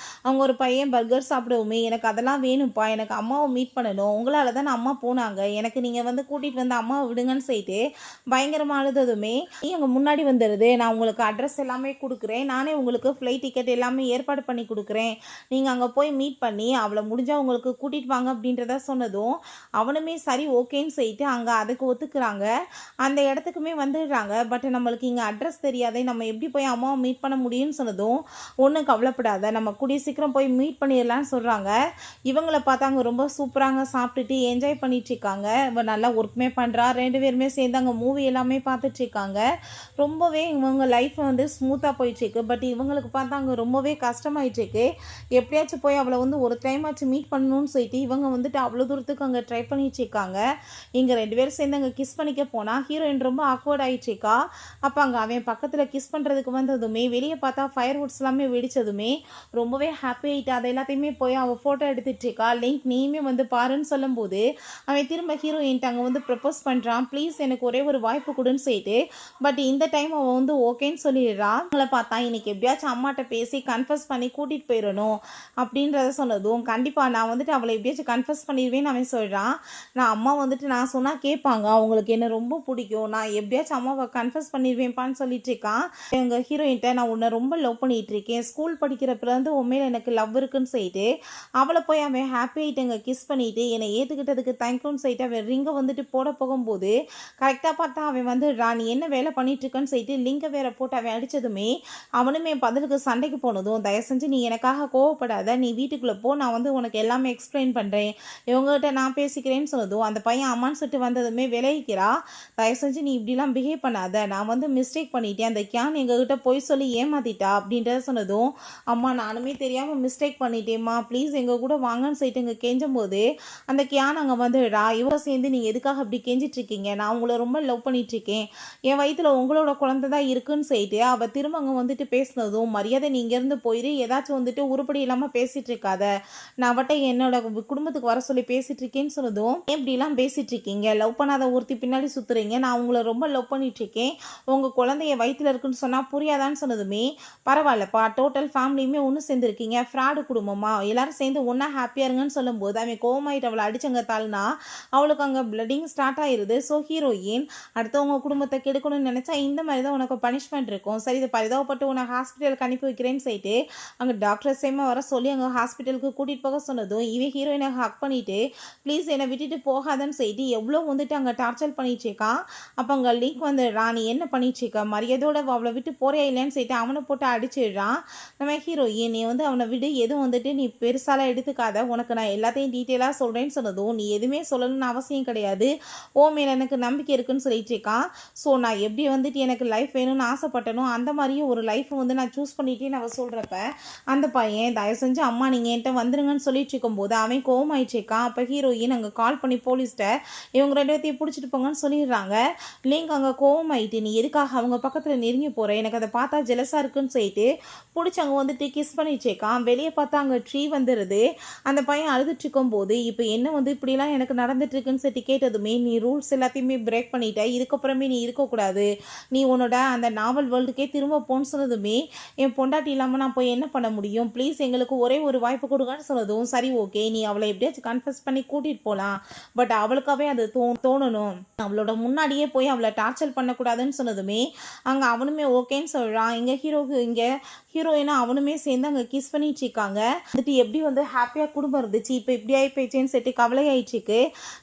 அவங்க ஒரு பையன் பர்கர் சாப்பிடவுமே எனக்கு அதெல்லாம் வேணும்ப்பா, எனக்கு அம்மாவை மீட் பண்ணணும், உங்களால் தான் அம்மா போனாங்க, எனக்கு நீங்கள் வந்து கூட்டிகிட்டு வந்து அம்மாவை விடுங்கன்னு சொல்லிட்டு பயங்கரமாக அழுததுமே எங்கள் முன்னாடி வந்துடுது. நான் உங்களுக்கு அட்ரஸ் எல்லாமே கொடுக்குறேன், நானே உங்களுக்கு ஃப்ளைட் டிக்கெட் எல்லாமே ஏற்பாடு பண்ணி கொடுக்குறேன், நீங்கள் அங்கே போய் மீட் பண்ணி அவளை முடிஞ்சால் உங்களுக்கு கூட்டிகிட்டு வாங்க அப்படின்றத சொன்னதும் அவனுமே சரி ஓகேன்னு சொல்லிட்டு அங்கே அதுக்கு ஒத்துக்கிறாங்க. அந்த இடத்துக்குமே வந்துடுறாங்க. பட் நம்மளுக்கு இங்கே அட்ரஸ் தெரியாதே, நம்ம எப்படி போய் அம்மாவை மீட் பண்ண முடியும்னு சொன்னதும் ஒன்றும் கவலைப்படாத, நம்ம கூடிய சீக்கிரம் போய் மீட் பண்ணிடலான்னு சொல்கிறாங்க. இவங்கள பார்த்தாங்க ரொம்ப சூப்பராங்க சாப்பிட்டுட்டு என்ஜாய் பண்ணிட்டுருக்காங்க. இவன் நல்லா ஒர்க்குமே பண்ணுறா. 2 பேருமே சேர்ந்து அங்கே மூவி எல்லாமே பார்த்துட்ருக்காங்க. ரொம்பவே இவங்க லைஃப் வந்து ஸ்மூத்தாக போயிட்டுருக்கு. பட் இவங்களுக்கு பார்த்தாங்க ரொம்பவே கஷ்டமாயிட்டுருக்கு. எப்படியாச்சும் போய் அவளை வந்து ஒரு டைம் ஆச்சு மீட் பண்ணணும்னு சொல்லிட்டு இவங்க வந்துட்டு அவ்வளோ தூரத்துக்கு அங்கே ட்ரை பண்ணிட்டுருக்காங்க. இங்கே 2 பேரும் சேர்ந்து அங்கே கிஸ் பண்ணிக்க போனால் ஹீரோயின் ரொம்ப ஆக்வர்ட் ஆகிட்டுருக்கா. அப்போ அங்கே அவன் பக்கத்தில் கிஸ் பண்ணுறதுக்கு வந்ததுமே வெளியே பார்த்தா ஃபயர் வுட்ஸ் எல்லாமே வெடித்ததுமே ரொம்பவே ஹாப்பி ஆகிட்டு அதை எல்லாத்தையுமே போய் அவள் ஃபோட்டோ எடுத்துகிட்ருக்கா. லிங்க் நீயுமே வந்து பாருன்னு சொல்லும்போது அவன் திரும்ப ஹீரோயின்ட்டு அங்கே வந்து ப்ரப்போஸ் பண்ணுறான். ப்ளீஸ் எனக்கு ஒரே ஒரு வாய்ப்பு கொடுன்னு சொல்லிட்டு. பட் இந்த டைம் அவன் வந்து ஓகேன்னு சொல்லிடுறான். அவங்கள பார்த்தா இன்னைக்கு எப்படியாச்சும் அம்மாட்ட பேசி கன்ஃபஸ் பண்ணி கூட்டிகிட்டு போயிடணும் அப்படின்றத சொன்னதும் கண்டிப்பாக நான் வந்துட்டு அவளை எப்படியாச்சும் கன்ஃபஸ் பண்ணிடுவேன்னு அவன் சொல்கிறான். நான் அம்மா வந்துட்டு நான் சொன்னால் கேட்பாங்க, அவங்களுக்கு என்ன ரொம்ப பிடிக்கும், நான் எப்படியாச்சும் அம்மாவை கன்ஃபஸ் பண்ணிடுவேன்ப்பான்னு சொல்லிட்டு இருக்கான். எங்கள் ஹீரோயின்ட்ட நான் உன்னை ரொம்ப லவ் பண்ணிகிட்டு இருக்கேன், ஸ்கூல் படிக்கிறப்பலேருந்து உண்மையில் எனக்கு லவ் இருக்குன்னு சொல்லிட்டு அவளை போய் அவன் ஹாப்பி ஆகிட்டுங்க கிஸ் பண்ணிவிட்டு என்னை ஏற்றுக்கிட்டதுக்கு தேங்க்யூன்னு சொல்லிட்டு அவன் ரிங்கை வந்துட்டு போட போகும்போது கரெக்டாக பார்த்தா அவன் வந்து நீ என்ன வேலை பண்ணிகிட்ருக்கன்னு சொல்லிட்டு லிங்கை வேற போட்டு அவன் அடித்ததுமே அவனுமே பதிலுக்கு சண்டைக்கு போனதும் தயவு செஞ்சு நீ எனக்காக கோவப்படாத, நீ வீட்டுக்குள்ளே போ, நான் வந்து உனக்கு எல்லாமே எக்ஸ்பிளைன் பண்ணுறேன், இவங்ககிட்ட நான் பேசிக்கிறேன்னு சொன்னதும் அந்த பையன் அம்மான்னு சொல்லிட்டு வந்ததுமே விலகிக்கிறா. தயவு செஞ்சு நீ இப்படிலாம் பிஹேவ் பண்ணாத, நான் வந்து மிஸ்டேக் பண்ணிட்டேன், அந்த கேன் எங்ககிட்ட போய் சொல்லி ஏமாத்திட்டா அப்படின்றத சொன்னதும் அம்மா நானுமே தெரியாமல் மிஸ்டேக் பண்ணிட்டேம்மா, ப்ளீஸ் எங்கள் கூட வாங்கன்னு சொல்லிட்டு இங்கே கெஞ்சும் போது அந்த கேன் அங்கே வந்துடுறா. இவரை சேர்ந்து நீங்கள் எதுக்காக அப்படி கெஞ்சிட்ருக்கீங்க, நான் உங்களை ரொம்ப லவ் பண்ணிகிட்ருக்கேன், என் வயிற்றில் உங்களோட குழந்தை தான் இருக்குன்னு சொல்லிட்டு அவள் திரும்ப அங்கே வந்துட்டு பேசினதும் மரியாதை நீ இங்கேருந்து போயிடு, ஏதாச்சும் வந்துட்டு உருப்படி இல்லாமல் பேசிகிட்டு இருக்காத, நான் அவட்ட என்னோட குடும்பத்துக்கு வர சொல்லி பேசிகிட்டு இருக்கேன்னு சொன்னதும் எப்படிலாம் பேசிகிட்டு இருக்கீங்க, லவ் பண்ணாத ஒருத்தி பின்னாடி சுற்றுறீங்க, நான் உங்களை ரொம்ப லவ் பண்ணிகிட்ருக்கேன், உங்கள் குழந்தைய வயிற்றில் இருக்குன்னு சொன்னால் புரியாதான்னு சொன்னதுமே பரவாயில்லப்பா, டோட்டல் ஃபேமிலியுமே ஒன்று சேர்ந்துருக்கீங்க, ஃப்ராடு குடும்பமா, எல்லாரும் சேர்ந்து ஒன்றா ஹாப்பியாக இருங்கன்னு சொல்லும்போது அவன் கோவமாயிட்டு அவளை அடிச்சங்க தாள்னா அவளுக்கு அங்கே பிளட்டிங் ஸ்டார்ட் ஆயிடுது. ஸோ ஹீரோயின் அடுத்தவங்க குடும்பத்தை கெடுக்கணும்னு நினச்சா இந்த மாதிரி தான் உனக்கு பனிஷ்மெண்ட் இருக்கும், சரி இது பரிதாபப்பட்டு உன்னை ஹாஸ்பிட்டலுக்கு அனுப்பி வைக்கிறேன்னு சொல்லிட்டு அங்கே டாக்டர்ஸேமே வர சொல்லி அங்கே ஹாஸ்பிட்டலுக்கு கூட்டிகிட்டு போக சொன்னதும் இவன் ஹீரோயினை ஹக் பண்ணிவிட்டு ப்ளீஸ் என்னை விட்டுட்டு போகாதன்னு சொல்லிட்டு எவ்வளோ வந்துட்டு அங்கே டார்ச்சர் பண்ணிட்டுருக்கான். அப்போ அங்கே லிங்க் வந்து நீ என்ன பண்ணிட்டுருக்க, மரியாதையோட அவளை விட்டு போறியா இல்லைன்னு சொல்லிட்டு அவனை போட்டு அடிச்சிடுறான். நம்ம ஹீரோயின் நீ வந்து அவனை விடு, எதுவும் வந்துட்டு நீ பெருசாலாம் எடுத்துக்காத, உனக்கு நான் எல்லாத்தையும் டீட்டெயிலாக சொல்கிறேன்னு சொன்னதும் நீ எதுவுமே சொல்லணும்னு அவசியம் கிடையாது, ஓ மேலே எனக்கு நம்பிக்கை இருக்குன்னு சொல்லிட்டு இருக்கான். ஸோ நான் எப்படி வந்துட்டு எனக்கு லைஃப் வேணும்னு ஆசைப்பட்டனோ அந்த மாதிரியும் ஒரு லைஃப்பை வந்து நான் சூஸ் பண்ணிட்டேன்னு அவள் சொல்கிறப்ப அந்த பையன் தயவு செஞ்சு அம்மா நீங்கள் என்கிட்ட வந்துருங்கன்னு சொல்லிட்டு இருக்கும்போது அவன் கோவமாயிட்டு இருக்கான். அப்போ ஹீரோயின் அங்கே கால் பண்ணி போலீஸ்கிட்ட இவங்க 2 பேர்த்தையும் பிடிச்சிட்டு போங்கன்னு சொல்லிடுறாங்க. லிங்க் அங்கே கோவமாயிட்டு நீ எதுக்காக அவங்க பக்கத்தில் நெருங்கி போகிற, எனக்கு அதை பார்த்தா ஜெலஸாக இருக்குன்னு சொல்லிட்டு பிடிச்சி அங்கே வந்துட்டு கிஸ் பண்ணிட்டு இருக்கான். வெளியே பார்த்தா அங்கே ட்ரீ வந்துடுது. அந்த பையன் அழுதுட்டு இருக்கும்போது இப்போ என்ன வந்து இப்படிலாம் எனக்கு நடந்துட்டு இருக்குன்னு சொல்லி கேட்டதுமே நீ ரூல்ஸ் எல்லாத்தையுமே பிரேக் பண்ணிட்ட, இதுக்கப்புறமே நீ இருக்கக்கூடாது, நீ உன்னோட அந்த நாவல் வேர்ல்டுக்கே திரும்ப போன்னு சொன்னதுமே என் பொண்டாட்டி இல்லாமல் நான் போய் என்ன பண்ண முடியும், ப்ளீஸ் எங்களுக்கு ஒரே ஒரு வாய்ப்பு கொடுங்கன்னு சொன்னதும் சரி ஓகே நீ அவளை எப்படியாச்சும் கன்ஃபஸ் பண்ணி கூட்டிகிட்டு போகலாம், பட் அவளுக்காகவே அது தோணணும், அவளோட முன்னாடியே போய் அவளை டார்ச்சர் பண்ணக்கூடாதுன்னு சொன்னதுமே அங்கே அவனுமே ஓகேன்னு சொல்கிறான். இங்கே ஹீரோயினா அவனுமே சேர்ந்து அங்கே கிஸ் பண்ணிட்டு இருக்காங்க. வந்துட்டு எப்படி வந்து ஹாப்பியாக குடும்பம் இருந்துச்சு, இப்போ இப்படி ஆகி போயிடுச்சேன்னு சொல்லிட்டு கவலையாயிடுச்சுக்கு.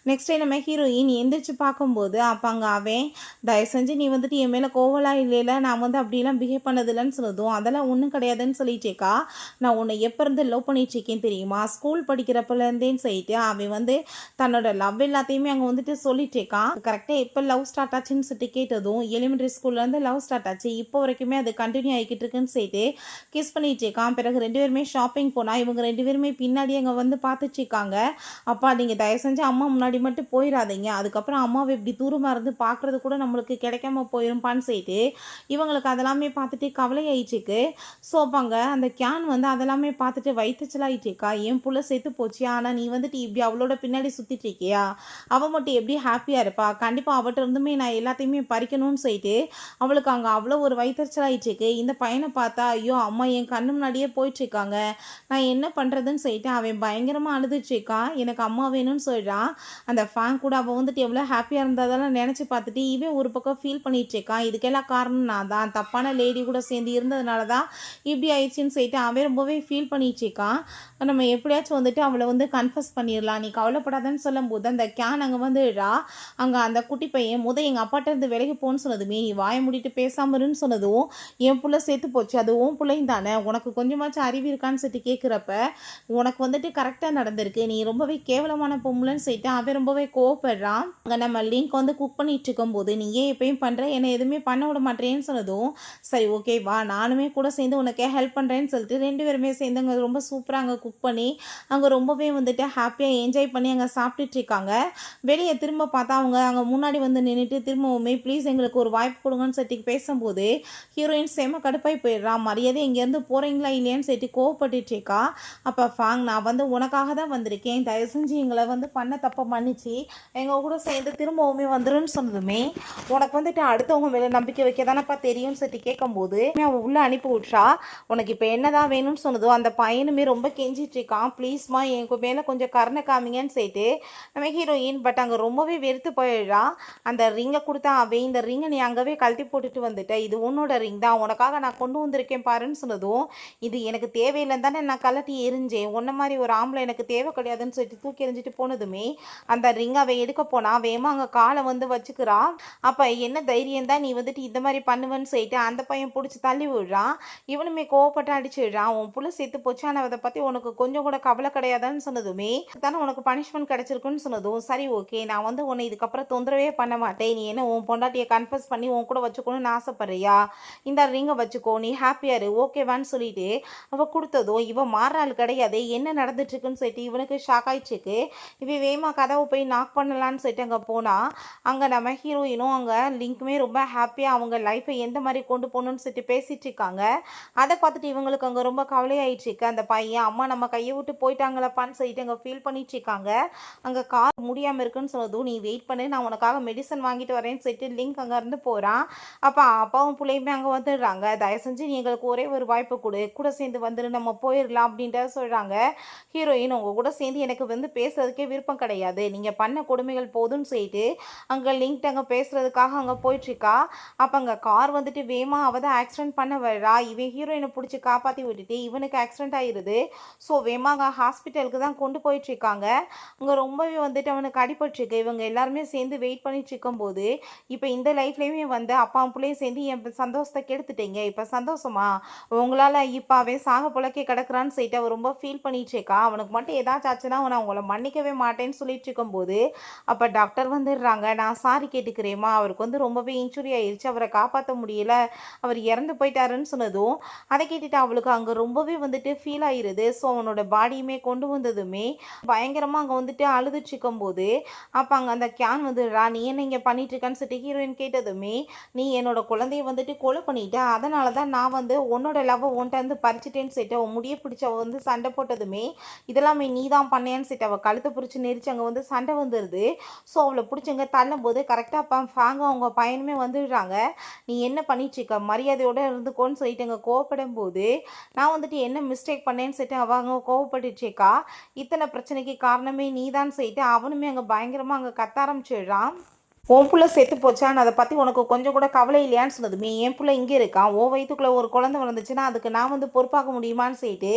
நெக்ஸ்ட் டே நம்ம ஹீரோயின் எந்திரிச்சு பார்க்கும்போது அப்போ அங்கே அவன் தயவு செஞ்சு நீ வந்துட்டு என் மேலே கோவலாம் இல்லைல்ல, நான் வந்து அப்படிலாம் பிஹேவ் பண்ணதில்லைன்னு சொன்னதும் அதெல்லாம் ஒன்றும் கிடையாதுன்னு சொல்லிட்டேக்கா, நான் உன்னை எப்போ இருந்து லவ் பண்ணிட்டுருக்கேன் தெரியுமா, ஸ்கூல் படிக்கிறப்பலேருந்தேன்னு சொல்லிட்டு அவன் வந்து தன்னோட லவ் எல்லாத்தையுமே அங்கே வந்துட்டு சொல்லிட்டேக்கான். கரெக்டாக எப்போ லவ் ஸ்டார்ட் ஆச்சுன்னு சொல்லிட்டு கேட்டதும் எலிமெண்ட்ரி ஸ்கூல்லேருந்து லவ் ஸ்டார்ட் ஆச்சு, இப்போ வரைக்குமே அது கண்டினியூ ஆகிக்கிட்டு இருக்குன்னு சொல்லிட்டு கிஸ் பண்ணிட்டு இருக்கான். பிறகு 2 பேருமே ஷாப்பிங் போனால் இவங்க 2 பேருமே பின்னாடி அங்கே வந்து பார்த்துட்டு இருக்காங்க. அப்பா நீங்கள் தயவு செஞ்சு அம்மா முன்னாடி மட்டும் போயிடாதீங்க, அதுக்கப்புறம் அம்மாவை இப்படி தூரமாக இருந்து பார்க்குறது கூட நம்மளுக்கு கிடைக்காம போயிருப்பான்னு சொல்லிட்டு இவங்களுக்கு அதெல்லாமே பார்த்துட்டு கவலையாயிட்டுருக்கு. ஸோ அப்பாங்க அந்த கேன் வந்து அதெல்லாமே பார்த்துட்டு வயிற்றுச்சலாயிட்டு இருக்கா, என் புள்ள சேர்த்து போச்சு, ஆனால் நீ வந்துட்டு இப்படி அவளோட பின்னாடி சுற்றிட்டு இருக்கியா, அவள் மட்டும் எப்படி ஹாப்பியாக இருப்பா, கண்டிப்பாக அவட்ட இருந்துமே இனிமேல் நான் எல்லாத்தையுமே பறிக்கணும்னு சொல்லிட்டு அவளுக்கு அங்கே அவ்வளோ ஒரு வயிற்றுச்சலாயிடுச்சுக்கு. இந்த பையனை பார்த்தா ஐயோ அம்மா என் கண்ணு முன்னாடியே போயிட்டுருக்காங்க, நான் என்ன பண்ணுறதுன்னு சொல்லிட்டு அவன் பயங்கரமாக அழுதுட்டுருக்கான். எனக்கு அம்மா வேணும்னு சொல்கிறான். அந்த ஃபேன் கூட அவள் வந்துட்டு எவ்வளோ ஹாப்பியாக இருந்ததெல்லாம் நினச்சி பார்த்துட்டு இவன் ஒரு பக்கம் ஃபீல் பண்ணிகிட்ருக்கான். இதுக்கெல்லாம் காரணம் நான் தான், தப்பான லேடி கூட சேர்ந்து இருந்ததுனால தான் இப்படி ஆயிடுச்சுன்னு சொல்லிட்டு அவன் ரொம்பவே ஃபீல் பண்ணிகிட்ருக்கான். நம்ம எப்படியாச்சும் வந்துட்டு அவளை வந்து கன்ஃபஸ் பண்ணிடலாம், நீ கவலைப்படாதன்னு சொல்லும்போது அந்த கேன் அங்கே வந்துடுறா. அங்கே அந்த குட்டி பையன் எங்கள் அப்பாட்ட இருந்து விலகி போன்னு சொன்னதுமே நீ வாய முடிட்டு பேசாமருன்னு சொன்னதும் என் புள்ள சேர்த்து போச்சு, அது உன் பிள்ளையும் தானே, உனக்கு கொஞ்சமாச்சும் அறிவு இருக்கான்னு சொல்லிட்டு கேட்குறப்ப உனக்கு வந்துட்டு கரெக்டாக நடந்திருக்கு, நீ ரொம்பவே கேவலமான பொம்பளைன்னு சொல்லிட்டு அவன் ரொம்பவே கோவப்படுறான். அங்கே நம்ம லிங்க் வந்து குக் பண்ணிட்டு இருக்கும்போது நீ ஏன் எப்பயும் பண்ணுற, என்னை எதுவுமே பண்ண விட மாட்டேன்னு சொன்னதும் சரி ஓகே வா நானுமே கூட சேர்ந்து உனக்கே ஹெல்ப் பண்ணுறேன்னு சொல்லிட்டு 2 பேருமே சேர்ந்து அங்கே ரொம்ப சூப்பராக அங்கே குக் பண்ணி அங்கே ரொம்பவே வந்துட்டு ஹாப்பியாக என்ஜாய் பண்ணி அங்கே சாப்பிட்டுட்டு இருக்காங்க. வெளியே திரும்ப பார்த்தா அவங்க அங்கே முன்னாடி வந்து நின்றுட்டு திரும்பவுமே ப்ளீஸ் எங்களுக்கு ஒரு வாய்ப்பு கொடுங்கன்னு சொல்லிட்டு பேசும்போது ஹீரோயின் செம கடுப்பாய் போயிடுறான். மரியாதை இங்கேருந்து போகிறீங்களா இல்லையான்னு சொல்லிட்டு கோவப்பட்டுட்டு இருக்கா. அப்போ ஃபாங் நான் வந்து உனக்காக தான் வந்திருக்கேன், தயவு செஞ்சு எங்களை வந்து பண்ண தப்பை மன்னிச்சு எங்கள் கூட சேர்ந்து திரும்பவுமே வந்துருன்னு சொன்னதுமே உனக்கு வந்துட்டு அடுத்தவங்க மேலே நம்பிக்கை வைக்க தானப்பா தெரியும்னு சொல்லிட்டு கேட்கும்போது அவள் உள்ளே அனுப்பி விட்றா. உனக்கு இப்போ என்னதான் வேணும்னு சொன்னதோ அந்த பையனுமே ரொம்ப கெஞ்சிட்டு இருக்கான், ப்ளீஸ்மா என் மேலே கொஞ்சம் கருணை காமிங்கன்னு சொல்லிட்டு நம்ம ஹீரோயின். பட் அங்கே ரொம்பவே வெறுத்து போயிடுறா. அந்த ரிங்கை கொடுத்தா அவன் இந்த ரிங்கை நீ அங்கவே கழட்டி போட்டுட்டு வந்துட்ட, இது உன்னோட ரிங் தான், உனக்காக நான் கொண்டு வந்திருக்கேன் பாருன்னு சொன்னதும் இது எனக்கு தேவையில்லைன்னு தானே நான் கலட்டி எரிஞ்சேன், உன்ன மாதிரி ஒரு ஆம்பளை எனக்கு தேவை கிடையாதுன்னு சொல்லிட்டு தூக்கி எறிஞ்சிட்டு போனதுமே அந்த ரிங் அவன் எடுக்க போனா வேமா அங்கே காலை வந்து வச்சுக்கிறா. அப்போ என்ன தைரியம் தான் நீ வந்துட்டு இந்த மாதிரி பண்ணுவேன்னு சொல்லிட்டு அந்த பையன் பிடிச்சி தள்ளி விடுறான். இவனுமே கோவப்பட்டு அடிச்சு விடுறான். உன் புள்ள சேர்த்து போச்சு, ஆனால் அதை பற்றி உனக்கு கொஞ்சம் கூட கவலை கிடையாதுன்னு சொன்னதுமே தானே உனக்கு பனிஷ்மெண்ட் கிடைச்சிருக்குன்னு சொன்னதும் சரி ஓகே நான் வந்து உன்னை இதுக்கப்புறம் தொந்தரவே பண்ண மாட்டேன், நீ என்ன உன் பொண்டாட்டியை கன்ஃபஸ் பண்ணி உன் கூட வச்சுக்கணும்னு ஆசைப்படுறியா, இந்த ரிங்கை வச்சுக்கோ, நீ ஹாப்பியா இரு ஓகேவான்னு சொல்லிட்டு அவள் கொடுத்ததும் இவன் மாறாள் கிடையாது, என்ன நடந்துட்டு இருக்குன்னு சொல்லிட்டு இவனுக்கு ஷாக் ஆயிடுச்சுக்கு. இவன் வேமா கதவை போய் நாக் பண்ணலான்னு சொல்லிட்டு அங்கே போனால் அங்கே நம்ம ஹீரோயினும் அங்கே லிங்க்குமே ரொம்ப ஹாப்பியாக அவங்க லைஃப்பை எந்த மாதிரி கொண்டு போகணும்னு சொல்லிட்டு பேசிகிட்டு இருக்காங்க. அதை பார்த்துட்டு இவங்களுக்கு அங்கே ரொம்ப கவலையாயிடுச்சுக்கு. அந்த பையன் அம்மா நம்ம கையை விட்டு போயிட்டாங்களப்பான்னு சொல்லிட்டு அங்கே ஃபீல் பண்ணிட்டு இருக்காங்க. அங்கே கார் முடியாமல் இருக்குன்னு சொன்னதும் நீ வெயிட் பண்ணு நான் உனக்காக மெடிசன் வாங்கிட்டு வரேன்னு சொல்லிட்டு லிங்க் அங்கேருந்து போகிறான். அப்போ அப்பாவும் பிள்ளையுமே அங்கே வந்துடுறாங்க. தயவு செஞ்சு நீ எங்களுக்கு ஒரே ஒரு வாய்ப்பு கூட சேர்ந்து வந்துடு நம்ம போயிடலாம் அப்படின்ட்டு சொல்கிறாங்க. ஹீரோயின் உங்கள் கூட சேர்ந்து எனக்கு வந்து பேசுறதுக்கே விருப்பம் கிடையாது, நீங்கள் பண்ண கொடுமைகள் போதும்னு சொல்லிட்டு அங்கே லிங்க் அங்கே பேசுறதுக்காக அங்கே போயிட்டுருக்கா. அப்போ அங்கே கார் வந்துட்டு வேமா அவள் தான் ஆக்சிடென்ட் பண்ண வர்றா. இவன் ஹீரோயினை பிடிச்சி காப்பாற்றி விட்டுட்டு இவனுக்கு ஆக்சிடென்ட் ஆகிடுது. ஸோ வேமா அங்கே ஹாஸ்பிட்டலுக்கு தான் கொண்டு போயிட்டுருக்காங்க. அங்கே ரொம்பவே வந்துட்டு அவனுக்கு அடிபட்டுருக்கு. இவங்க எல்லாருமே சேர்ந்து வெயிட் பண்ணிட்டு இருக்கும்போது இப்போ இந்த லைஃப்லேயுமே வந்து அப்பா பிள்ளையும் சேர்ந்து என் சந்தோஷத்தை கெடுத்துட்டீங்க, இப்போ சந்தோஷமா உங்களால் இப்போ அவன் சாக புழக்கே கிடக்குறான்னு சொல்லிட்டு அவன் ரொம்ப ஃபீல் பண்ணிட்டு இருக்கா. அவனுக்கு மட்டும் ஏதாச்சும் ஆச்சுன்னா அவனை அவங்கள மன்னிக்கவே மாட்டேன்னு சொல்லிட்டு இருக்கும்போது அப்போ டாக்டர் வந்துடுறாங்க. நான் சாரி கேட்டுக்கிறேம்மா, அவருக்கு வந்து ரொம்பவே இன்ஜுரி ஆயிடுச்சு, அவரை காப்பாற்ற முடியல, அவர் இறந்து போயிட்டாருன்னு சொன்னதும் அதை கேட்டுட்டு அவளுக்கு அங்கே ரொம்பவே வந்துட்டு ஃபீல் ஆயிடுது. ஸோ அவனோட பாடியுமே கொண்டு வந்ததுமே பயங்கரமாக அங்கே வந்துட்டு அழுதுட்டு இருக்கும்போது அப்போ அங்கே அந்த கேன் வந்துடுறா. நீ என்ன இங்கே பண்ணிட்டு இருக்கான்னு சொல்லிட்டு ஹீரோயின் கேட்டதுமே நீ என்னோட குழந்தைய வந்துட்டு கொலை பண்ணிட்ட, அதனால தான் நான் வந்து உன்னோட லவ்வை உன்ட்ட வந்து பறிச்சிட்டேன்னு சொல்லிட்டு அவன் முடிய பிடிச்சி அவள் வந்து சண்டை போட்டதுமே இதெல்லாமே நீ தான் பண்ணேன்னு சொல்லிட்டு அவள் கழுத்தை பிடிச்சி நெரிச்சு அங்கே வந்து சண்டை வந்துடுது. ஸோ அவளை பிடிச்சங்க தள்ளும் போது கரெக்டாக அப்போ ஃபேங்க அவங்க பையனுமே வந்துடுறாங்க. நீ என்ன பண்ணிட்டுருக்க, மரியாதையோடு இருந்துக்கோன்னு சொல்லிட்டு அங்கே கோவப்படும் போது நான் வந்துட்டு என்ன மிஸ்டேக் பண்ணேன்னு சொல்லிட்டு அவங்க கோவப்பட்டுச்சேக்கா. இத்தனை பிரச்சனைக்கு காரணமே நீ தான் சொல்லிட்டு அவனுமே அங்கே பயங்கரமாக அங்கே கத்த ஆரம்பிச்சிடுறான். உன் புள்ள செத்து போச்சான்னு அதை பற்றி உனக்கு கொஞ்சம் கூட கவலை இல்லையான்னு சொன்னதுமே என் புள்ள இங்கே இருக்கான், ஓ வயிற்றுக்குள்ளே ஒரு குழந்தை வளர்ந்துச்சுன்னா அதுக்கு நான் வந்து பொறுப்பாக முடியுமான்னு சொல்லிட்டு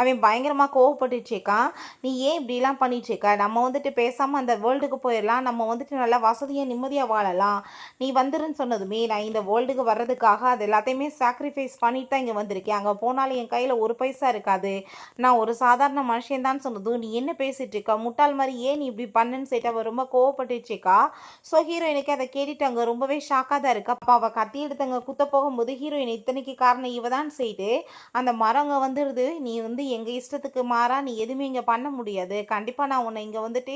அவன் பயங்கரமாக கோவப்பட்டுருக்கான். நீ ஏன் இப்படிலாம் பண்ணிட்டுருக்க, நம்ம வந்துட்டு பேசாமல் அந்த வேர்ல்டுக்கு போயிடலாம், நம்ம வந்துட்டு நல்லா வசதியாக நிம்மதியாக வாழலாம், நீ வந்துருன்னு சொன்னதுமே நான் இந்த வேர்ல்டுக்கு வர்றதுக்காக அது எல்லாத்தையுமே சாக்ரிஃபைஸ் பண்ணிட்டு தான் இங்கே வந்திருக்கேன், அங்கே போனாலும் என் கையில் ஒரு பைசா இருக்காது, நான் ஒரு சாதாரண மனுஷன்தான் சொன்னதும் நீ என்ன பேசிகிட்டு இருக்க, முட்டாள் மாதிரி ஏன் நீ இப்படி பண்ணுன்னு சொல்லிட்டு அவள் ரொம்ப கோவப்பட்டுருக்கா. ஸோ ஹீரோயினுக்கு அதை கேட்டுட்டு அங்கே ரொம்பவே ஷாக்காக தான் இருக்கு. அப்போ அவள் கத்தி எடுத்தவங்க குத்த போகும்போது ஹீரோயின் இத்தனைக்கு காரணம் இவ தான் செய்து அந்த மரங்க வந்துடுது. நீ வந்து எங்கள் இஷ்டத்துக்கு மாறா நீ எதுவுமே இங்கே பண்ண முடியாது, கண்டிப்பாக நான் உன்னை இங்கே வந்துட்டு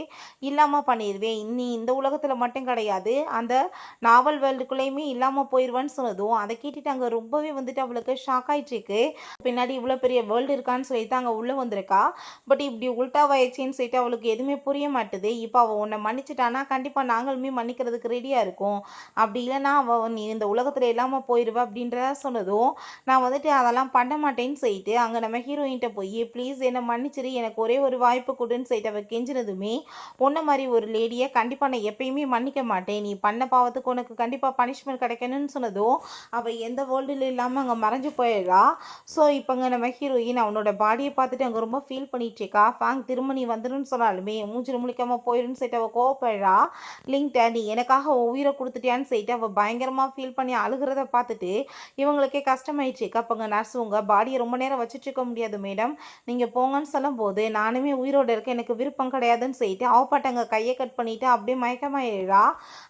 இல்லாமல் பண்ணிடுவேன், நீ இந்த உலகத்தில் மட்டும் கிடையாது அந்த நாவல் வேர்ல்டுக்குள்ளேயுமே இல்லாமல் போயிடுவேன்னு சொன்னதும் அதை கேட்டுட்டு அங்கே ரொம்பவே வந்துட்டு அவளுக்கு ஷாக் ஆகிட்டுருக்கு. பின்னாடி இவ்வளோ பெரிய வேர்ல்டு இருக்கான்னு சொல்லிட்டு அங்கே உள்ளே வந்திருக்கா. பட் இப்படி உல்ட்டாவாயிடுச்சின்னு சொல்லிட்டு அவளுக்கு எதுவுமே புரிய மாட்டுது. இப்போ அவள் உன்னை மன்னிச்சிட்டானா கண்டிப்பாக நாங்களுமே மன்னிக்க மன்னிக்கிறதுக்கு ரெடியாக இருக்கும், அப்படி இல்லைன்னா நீ இந்த உலகத்தில் இல்லாமல் போயிடுவ அப்படின்றத சொன்னதும் நான் வந்துட்டு அதெல்லாம் பண்ண மாட்டேன்னு சொல்லிட்டு அங்கே நம்ம ஹீரோயின்கிட்ட போய் ப்ளீஸ் என்னை மன்னிச்சிரு, எனக்கு ஒரே ஒரு வாய்ப்பு கொடுன்னு சொல்லிட்டு அவள் கெஞ்சினதுமே உன்ன மாதிரி ஒரு லேடியை கண்டிப்பாக நான் எப்பயுமே மன்னிக்க மாட்டேன், நீ பண்ண பாவத்துக்கு உனக்கு கண்டிப்பாக பனிஷ்மெண்ட் கிடைக்கணும்னு சொன்னதும் அவள் எந்த வேர்ல்டில் இல்லாமல் அங்கே மறைஞ்சு போயிடுறா. ஸோ இப்போங்க நம்ம ஹீரோயின் அவனோட பாடியை பார்த்துட்டு அங்கே ரொம்ப ஃபீல் பண்ணிட்டு இருக்கா. ஃபேங் திரும்ப நீ வந்துடுன்னு சொன்னாலுமே மூஞ்சில் முழிக்காமல் போயிடுன்னு சொல்லிட்டு அவள் கோவப்படுறா. லிங்க்ட நீ எனக்காக உயிரை கொடுத்துட்டியான்னு சொல்லிட்டு அவள் பயங்கரமாக ஃபீல் பண்ணி அழுகிறத பார்த்துட்டு இவங்களுக்கே கஷ்டமாயிடுச்சு. அப்போங்க நர்ஸ் உங்கள் பாடியை ரொம்ப நேரம் வச்சுட்டு இருக்க முடியாது மேடம், நீங்கள் போங்கன்னு சொல்லும் போது நானுமே உயிரோடு இருக்க எனக்கு விருப்பம் கிடையாதுன்னு சொல்லிட்டு அவப்பாட்டங்க கையை கட் பண்ணிவிட்டு அப்படியே மயக்கமாயிடுறா.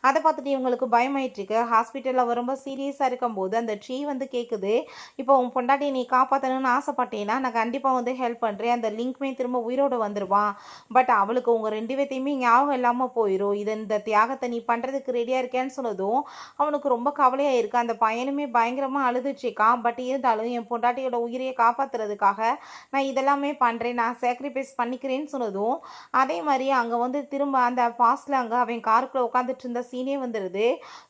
அதை பார்த்துட்டு இவங்களுக்கு பயமாயிட்டுருக்கு. ஹாஸ்பிட்டலில் ரொம்ப சீரியஸாக இருக்கும்போது அந்த ட்ரீ வந்து கேட்குது, இப்போ உன் பொண்டாட்டியை நீ காப்பாற்றணும்னு ஆசைப்பட்டேன்னா நான் கண்டிப்பாக வந்து ஹெல்ப் பண்ணுறேன், அந்த லிங்க்மே திரும்ப உயிரோடு வந்துடுவான், பட் அவளுக்கு உங்கள் 2 பேர்த்தையுமே ஞாபகம் இல்லாமல் போயிடும், இந்த தியாகத்தை நீ பண்ணுறதுக்கு ரெடியாக இருக்கேன்னு சொன்னதும் அவனுக்கு ரொம்ப கவலையாக இருக்குது. அந்த பையனுமே பயங்கரமாக அழுதுச்சிருக்கான். பட் இருந்தாலும் என் பொண்டாட்டியோட உயிரையை காப்பாற்றுறதுக்காக நான் இதெல்லாமே பண்ணுறேன், நான் சாக்ரிஃபைஸ் பண்ணிக்கிறேன்னு சொன்னதும் அதே மாதிரி அங்கே வந்து திரும்ப அந்த பாஸ்டில் அங்கே அவன் காருக்குள்ளே உட்காந்துட்டு இருந்த சீனே வந்துடுது.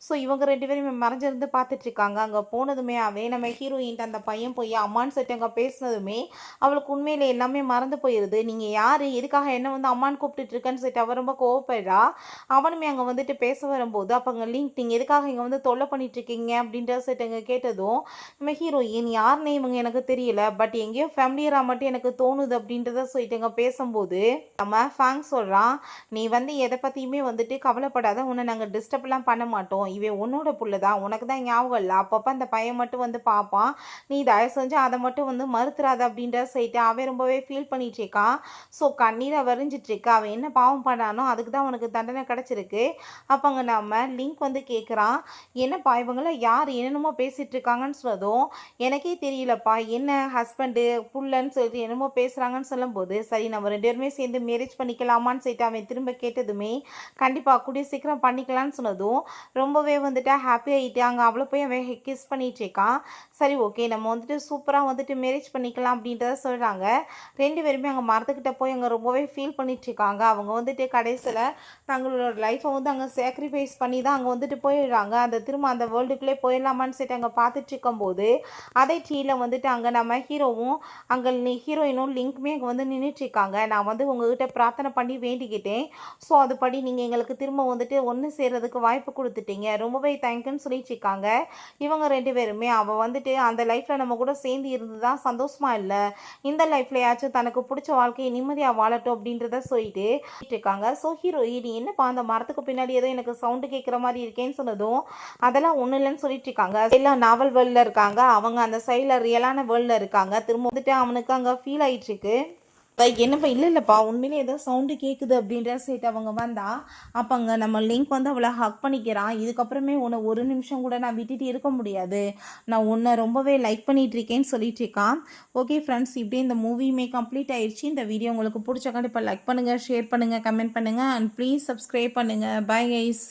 ஸோ இவங்க 2 பேரும் மறைஞ்சிருந்து பார்த்துட்ருக்காங்க. அங்கே போனதுமே அவன் நம்ம ஹீரோயின்ட்டு அந்த பையன் போய் அம்மான்னு சொல்லிட்டு அங்கே பேசினதுமே அவளுக்கு உண்மையிலே எல்லாமே மறந்து போயிடுது. நீங்கள் யார், எதுக்காக என்ன வந்து அம்மான்னு கூப்பிட்டுட்டு இருக்கேன்னு சொல்லிட்டு அவள் ரொம்ப கோவப்படுறா. அவனுமே அங்கே வந்துட்டு பேச வரும்போது அப்போ அங்கே லிங்க் நீங்கள் எதுக்காக இங்கே வந்து தொல்லை பண்ணிட்டுருக்கீங்க அப்படின்ற சொல்லிட்டு அங்கே கேட்டதும் நம்ம ஹீரோயின் யாருன்னே இவங்க எனக்கு தெரியல, பட் எங்கேயோ ஃபேமிலியராக மட்டும் எனக்கு தோணுது அப்படின்றத சொல்லிட்டு அங்கே பேசும்போது நம்ம ஃபேங் சொல்கிறான், நீ வந்து எதை பற்றியுமே வந்துட்டு கவலைப்படாத, உன்னை நாங்கள் டிஸ்டர்ப்லாம் பண்ண மாட்டோம், இவன் உன்னோட புள்ள தான், உனக்கு தான் ஞாபகம் இல்லை, அப்பப்போ அந்த பையன் மட்டும் வந்து பார்ப்பான், நீ தயவு செஞ்சு அதை மட்டும் வந்து மறுத்துறாத அப்படின்ற சொல்லிட்டு அவன் ரொம்பவே ஃபீல் பண்ணிட்டு இருக்கான். ஸோ கண்ணீரை வரைஞ்சிட்ருக்கு. அவன் என்ன பாவம் பண்ணானோ அதுக்கு தான் உனக்கு தண்டனை கிடச்சிருக்கு. அப்போ அங்கே நம்ம லிங்க் வந்து கேட்குறான், என்னப்பா இவங்கள யார் என்னென்னமோ பேசிகிட்டு இருக்காங்கன்னு சொன்னதும் எனக்கே தெரியலப்பா, என்ன ஹஸ்பண்டு புள்ளன்னு சொல்லிட்டு என்னமோ பேசுகிறாங்கன்னு சொல்லும்போது சரி நம்ம 2 பேருமே சேர்ந்து மேரேஜ் பண்ணிக்கலாமான்னு சொல்லிட்டு அவன் திரும்ப கேட்டதுமே கண்டிப்பாக கூடிய சீக்கிரம் பண்ணிக்கலான்னு சொன்னதும் ரொம்பவே வந்துட்டு ஹாப்பி ஆகிட்டு அங்கே அவ்வளோ போய் அவன் கிஸ் பண்ணிட்டு இருக்கான். சரி ஓகே நம்ம வந்துட்டு சூப்பராக வந்துட்டு மேரேஜ் பண்ணிக்கலாம் அப்படின்றத சொல்கிறாங்க. 2 பேருமே அங்கே மரத்துக்கிட்ட போய் அங்கே ரொம்பவே ஃபீல் பண்ணிட்டு இருக்காங்க. அவங்க வந்துட்டு கடைசியில் தங்களோட லைஃப்பை வந்து அங்கே சாக்ரிஃபைஸ் பண்ணி தான் அங்கே வந்துட்டு போயிடுறாங்க. திரும்ப அந்த வேர்ல்டுக்குள்ளே போயிடலாமான்னு சொல்லிட்டு அங்கே பார்த்துட்டு இருக்கும்போது அதே ட்ரீயில் வந்துட்டு அங்கே நம்ம ஹீரோவும் அங்கே ஹீரோயினும் லிங்க்குமே அங்கே வந்து நின்றுட்டுருக்காங்க. நான் வந்து உங்ககிட்ட பிரார்த்தனை பண்ணி வேண்டிக்கிட்டேன், ஸோ அதுபடி நீங்கள் எங்களுக்கு திரும்ப வந்துட்டு ஒன்று சேர்றதுக்கு வாய்ப்பு கொடுத்துட்டீங்க, ரொம்பவே தேங்க்யூன்னு சொல்லிட்டு இருக்காங்க. இவங்க 2 பேருமே அவள் வந்துட்டு அந்த லைஃப்பில் நம்ம கூட சேர்ந்து இருந்து தான் சந்தோஷமாக இல்லை, இந்த லைஃப்லையாச்சும் தனக்கு பிடிச்ச வாழ்க்கையை நிம்மதியாக வாழட்டும் அப்படின்றத சொல்லிட்டு இருக்காங்க. ஸோ ஹீரோயின் என்னப்பா அந்த மரத்துக்கு பின்னாடி ஏதோ எனக்கு சவுண்டு கேட்குற மாதிரி இருக்கேன்னு சொன்னதும் அதெல்லாம் ஒன்றும் இல்லைன்னு சொல்லிட்டு இருக்காங்க. எல்லாம் நாவல் வேர்ல்டில் இருக்காங்க, அவங்க அந்த சைடில் ரியலான வேர்ல்டில் இருக்காங்க. திரும்ப வந்துட்டு அவனுக்கு அங்கே ஃபீல் ஆகிட்டுருக்கு, என்னப்பா இல்லைப்பா உண்மையிலே ஏதோ சவுண்டு கேட்குது அப்படின்ற சைட்டு அவங்க வந்தா அப்போ அங்கே நம்ம லிங்க் வந்து அவளை ஹக் பண்ணிக்கிறான். இதுக்கப்புறமே உன்னை ஒரு நிமிஷம் கூட நான் விட்டுட்டு இருக்க முடியாது, நான் உன்னை ரொம்பவே லைக் பண்ணிட்டு இருக்கேன்னு சொல்லிட்டு இருக்கான். ஓகே ஃப்ரெண்ட்ஸ், இப்படியே இந்த மூவியுமே கம்ப்ளீட் ஆயிடுச்சு. இந்த வீடியோ உங்களுக்கு பிடிச்ச கண்டிப்பாக லைக் பண்ணுங்கள், ஷேர் பண்ணுங்கள், கமெண்ட் பண்ணுங்கள் அண்ட் ப்ளீஸ் சப்ஸ்கிரைப் பண்ணுங்கள். Bye guys.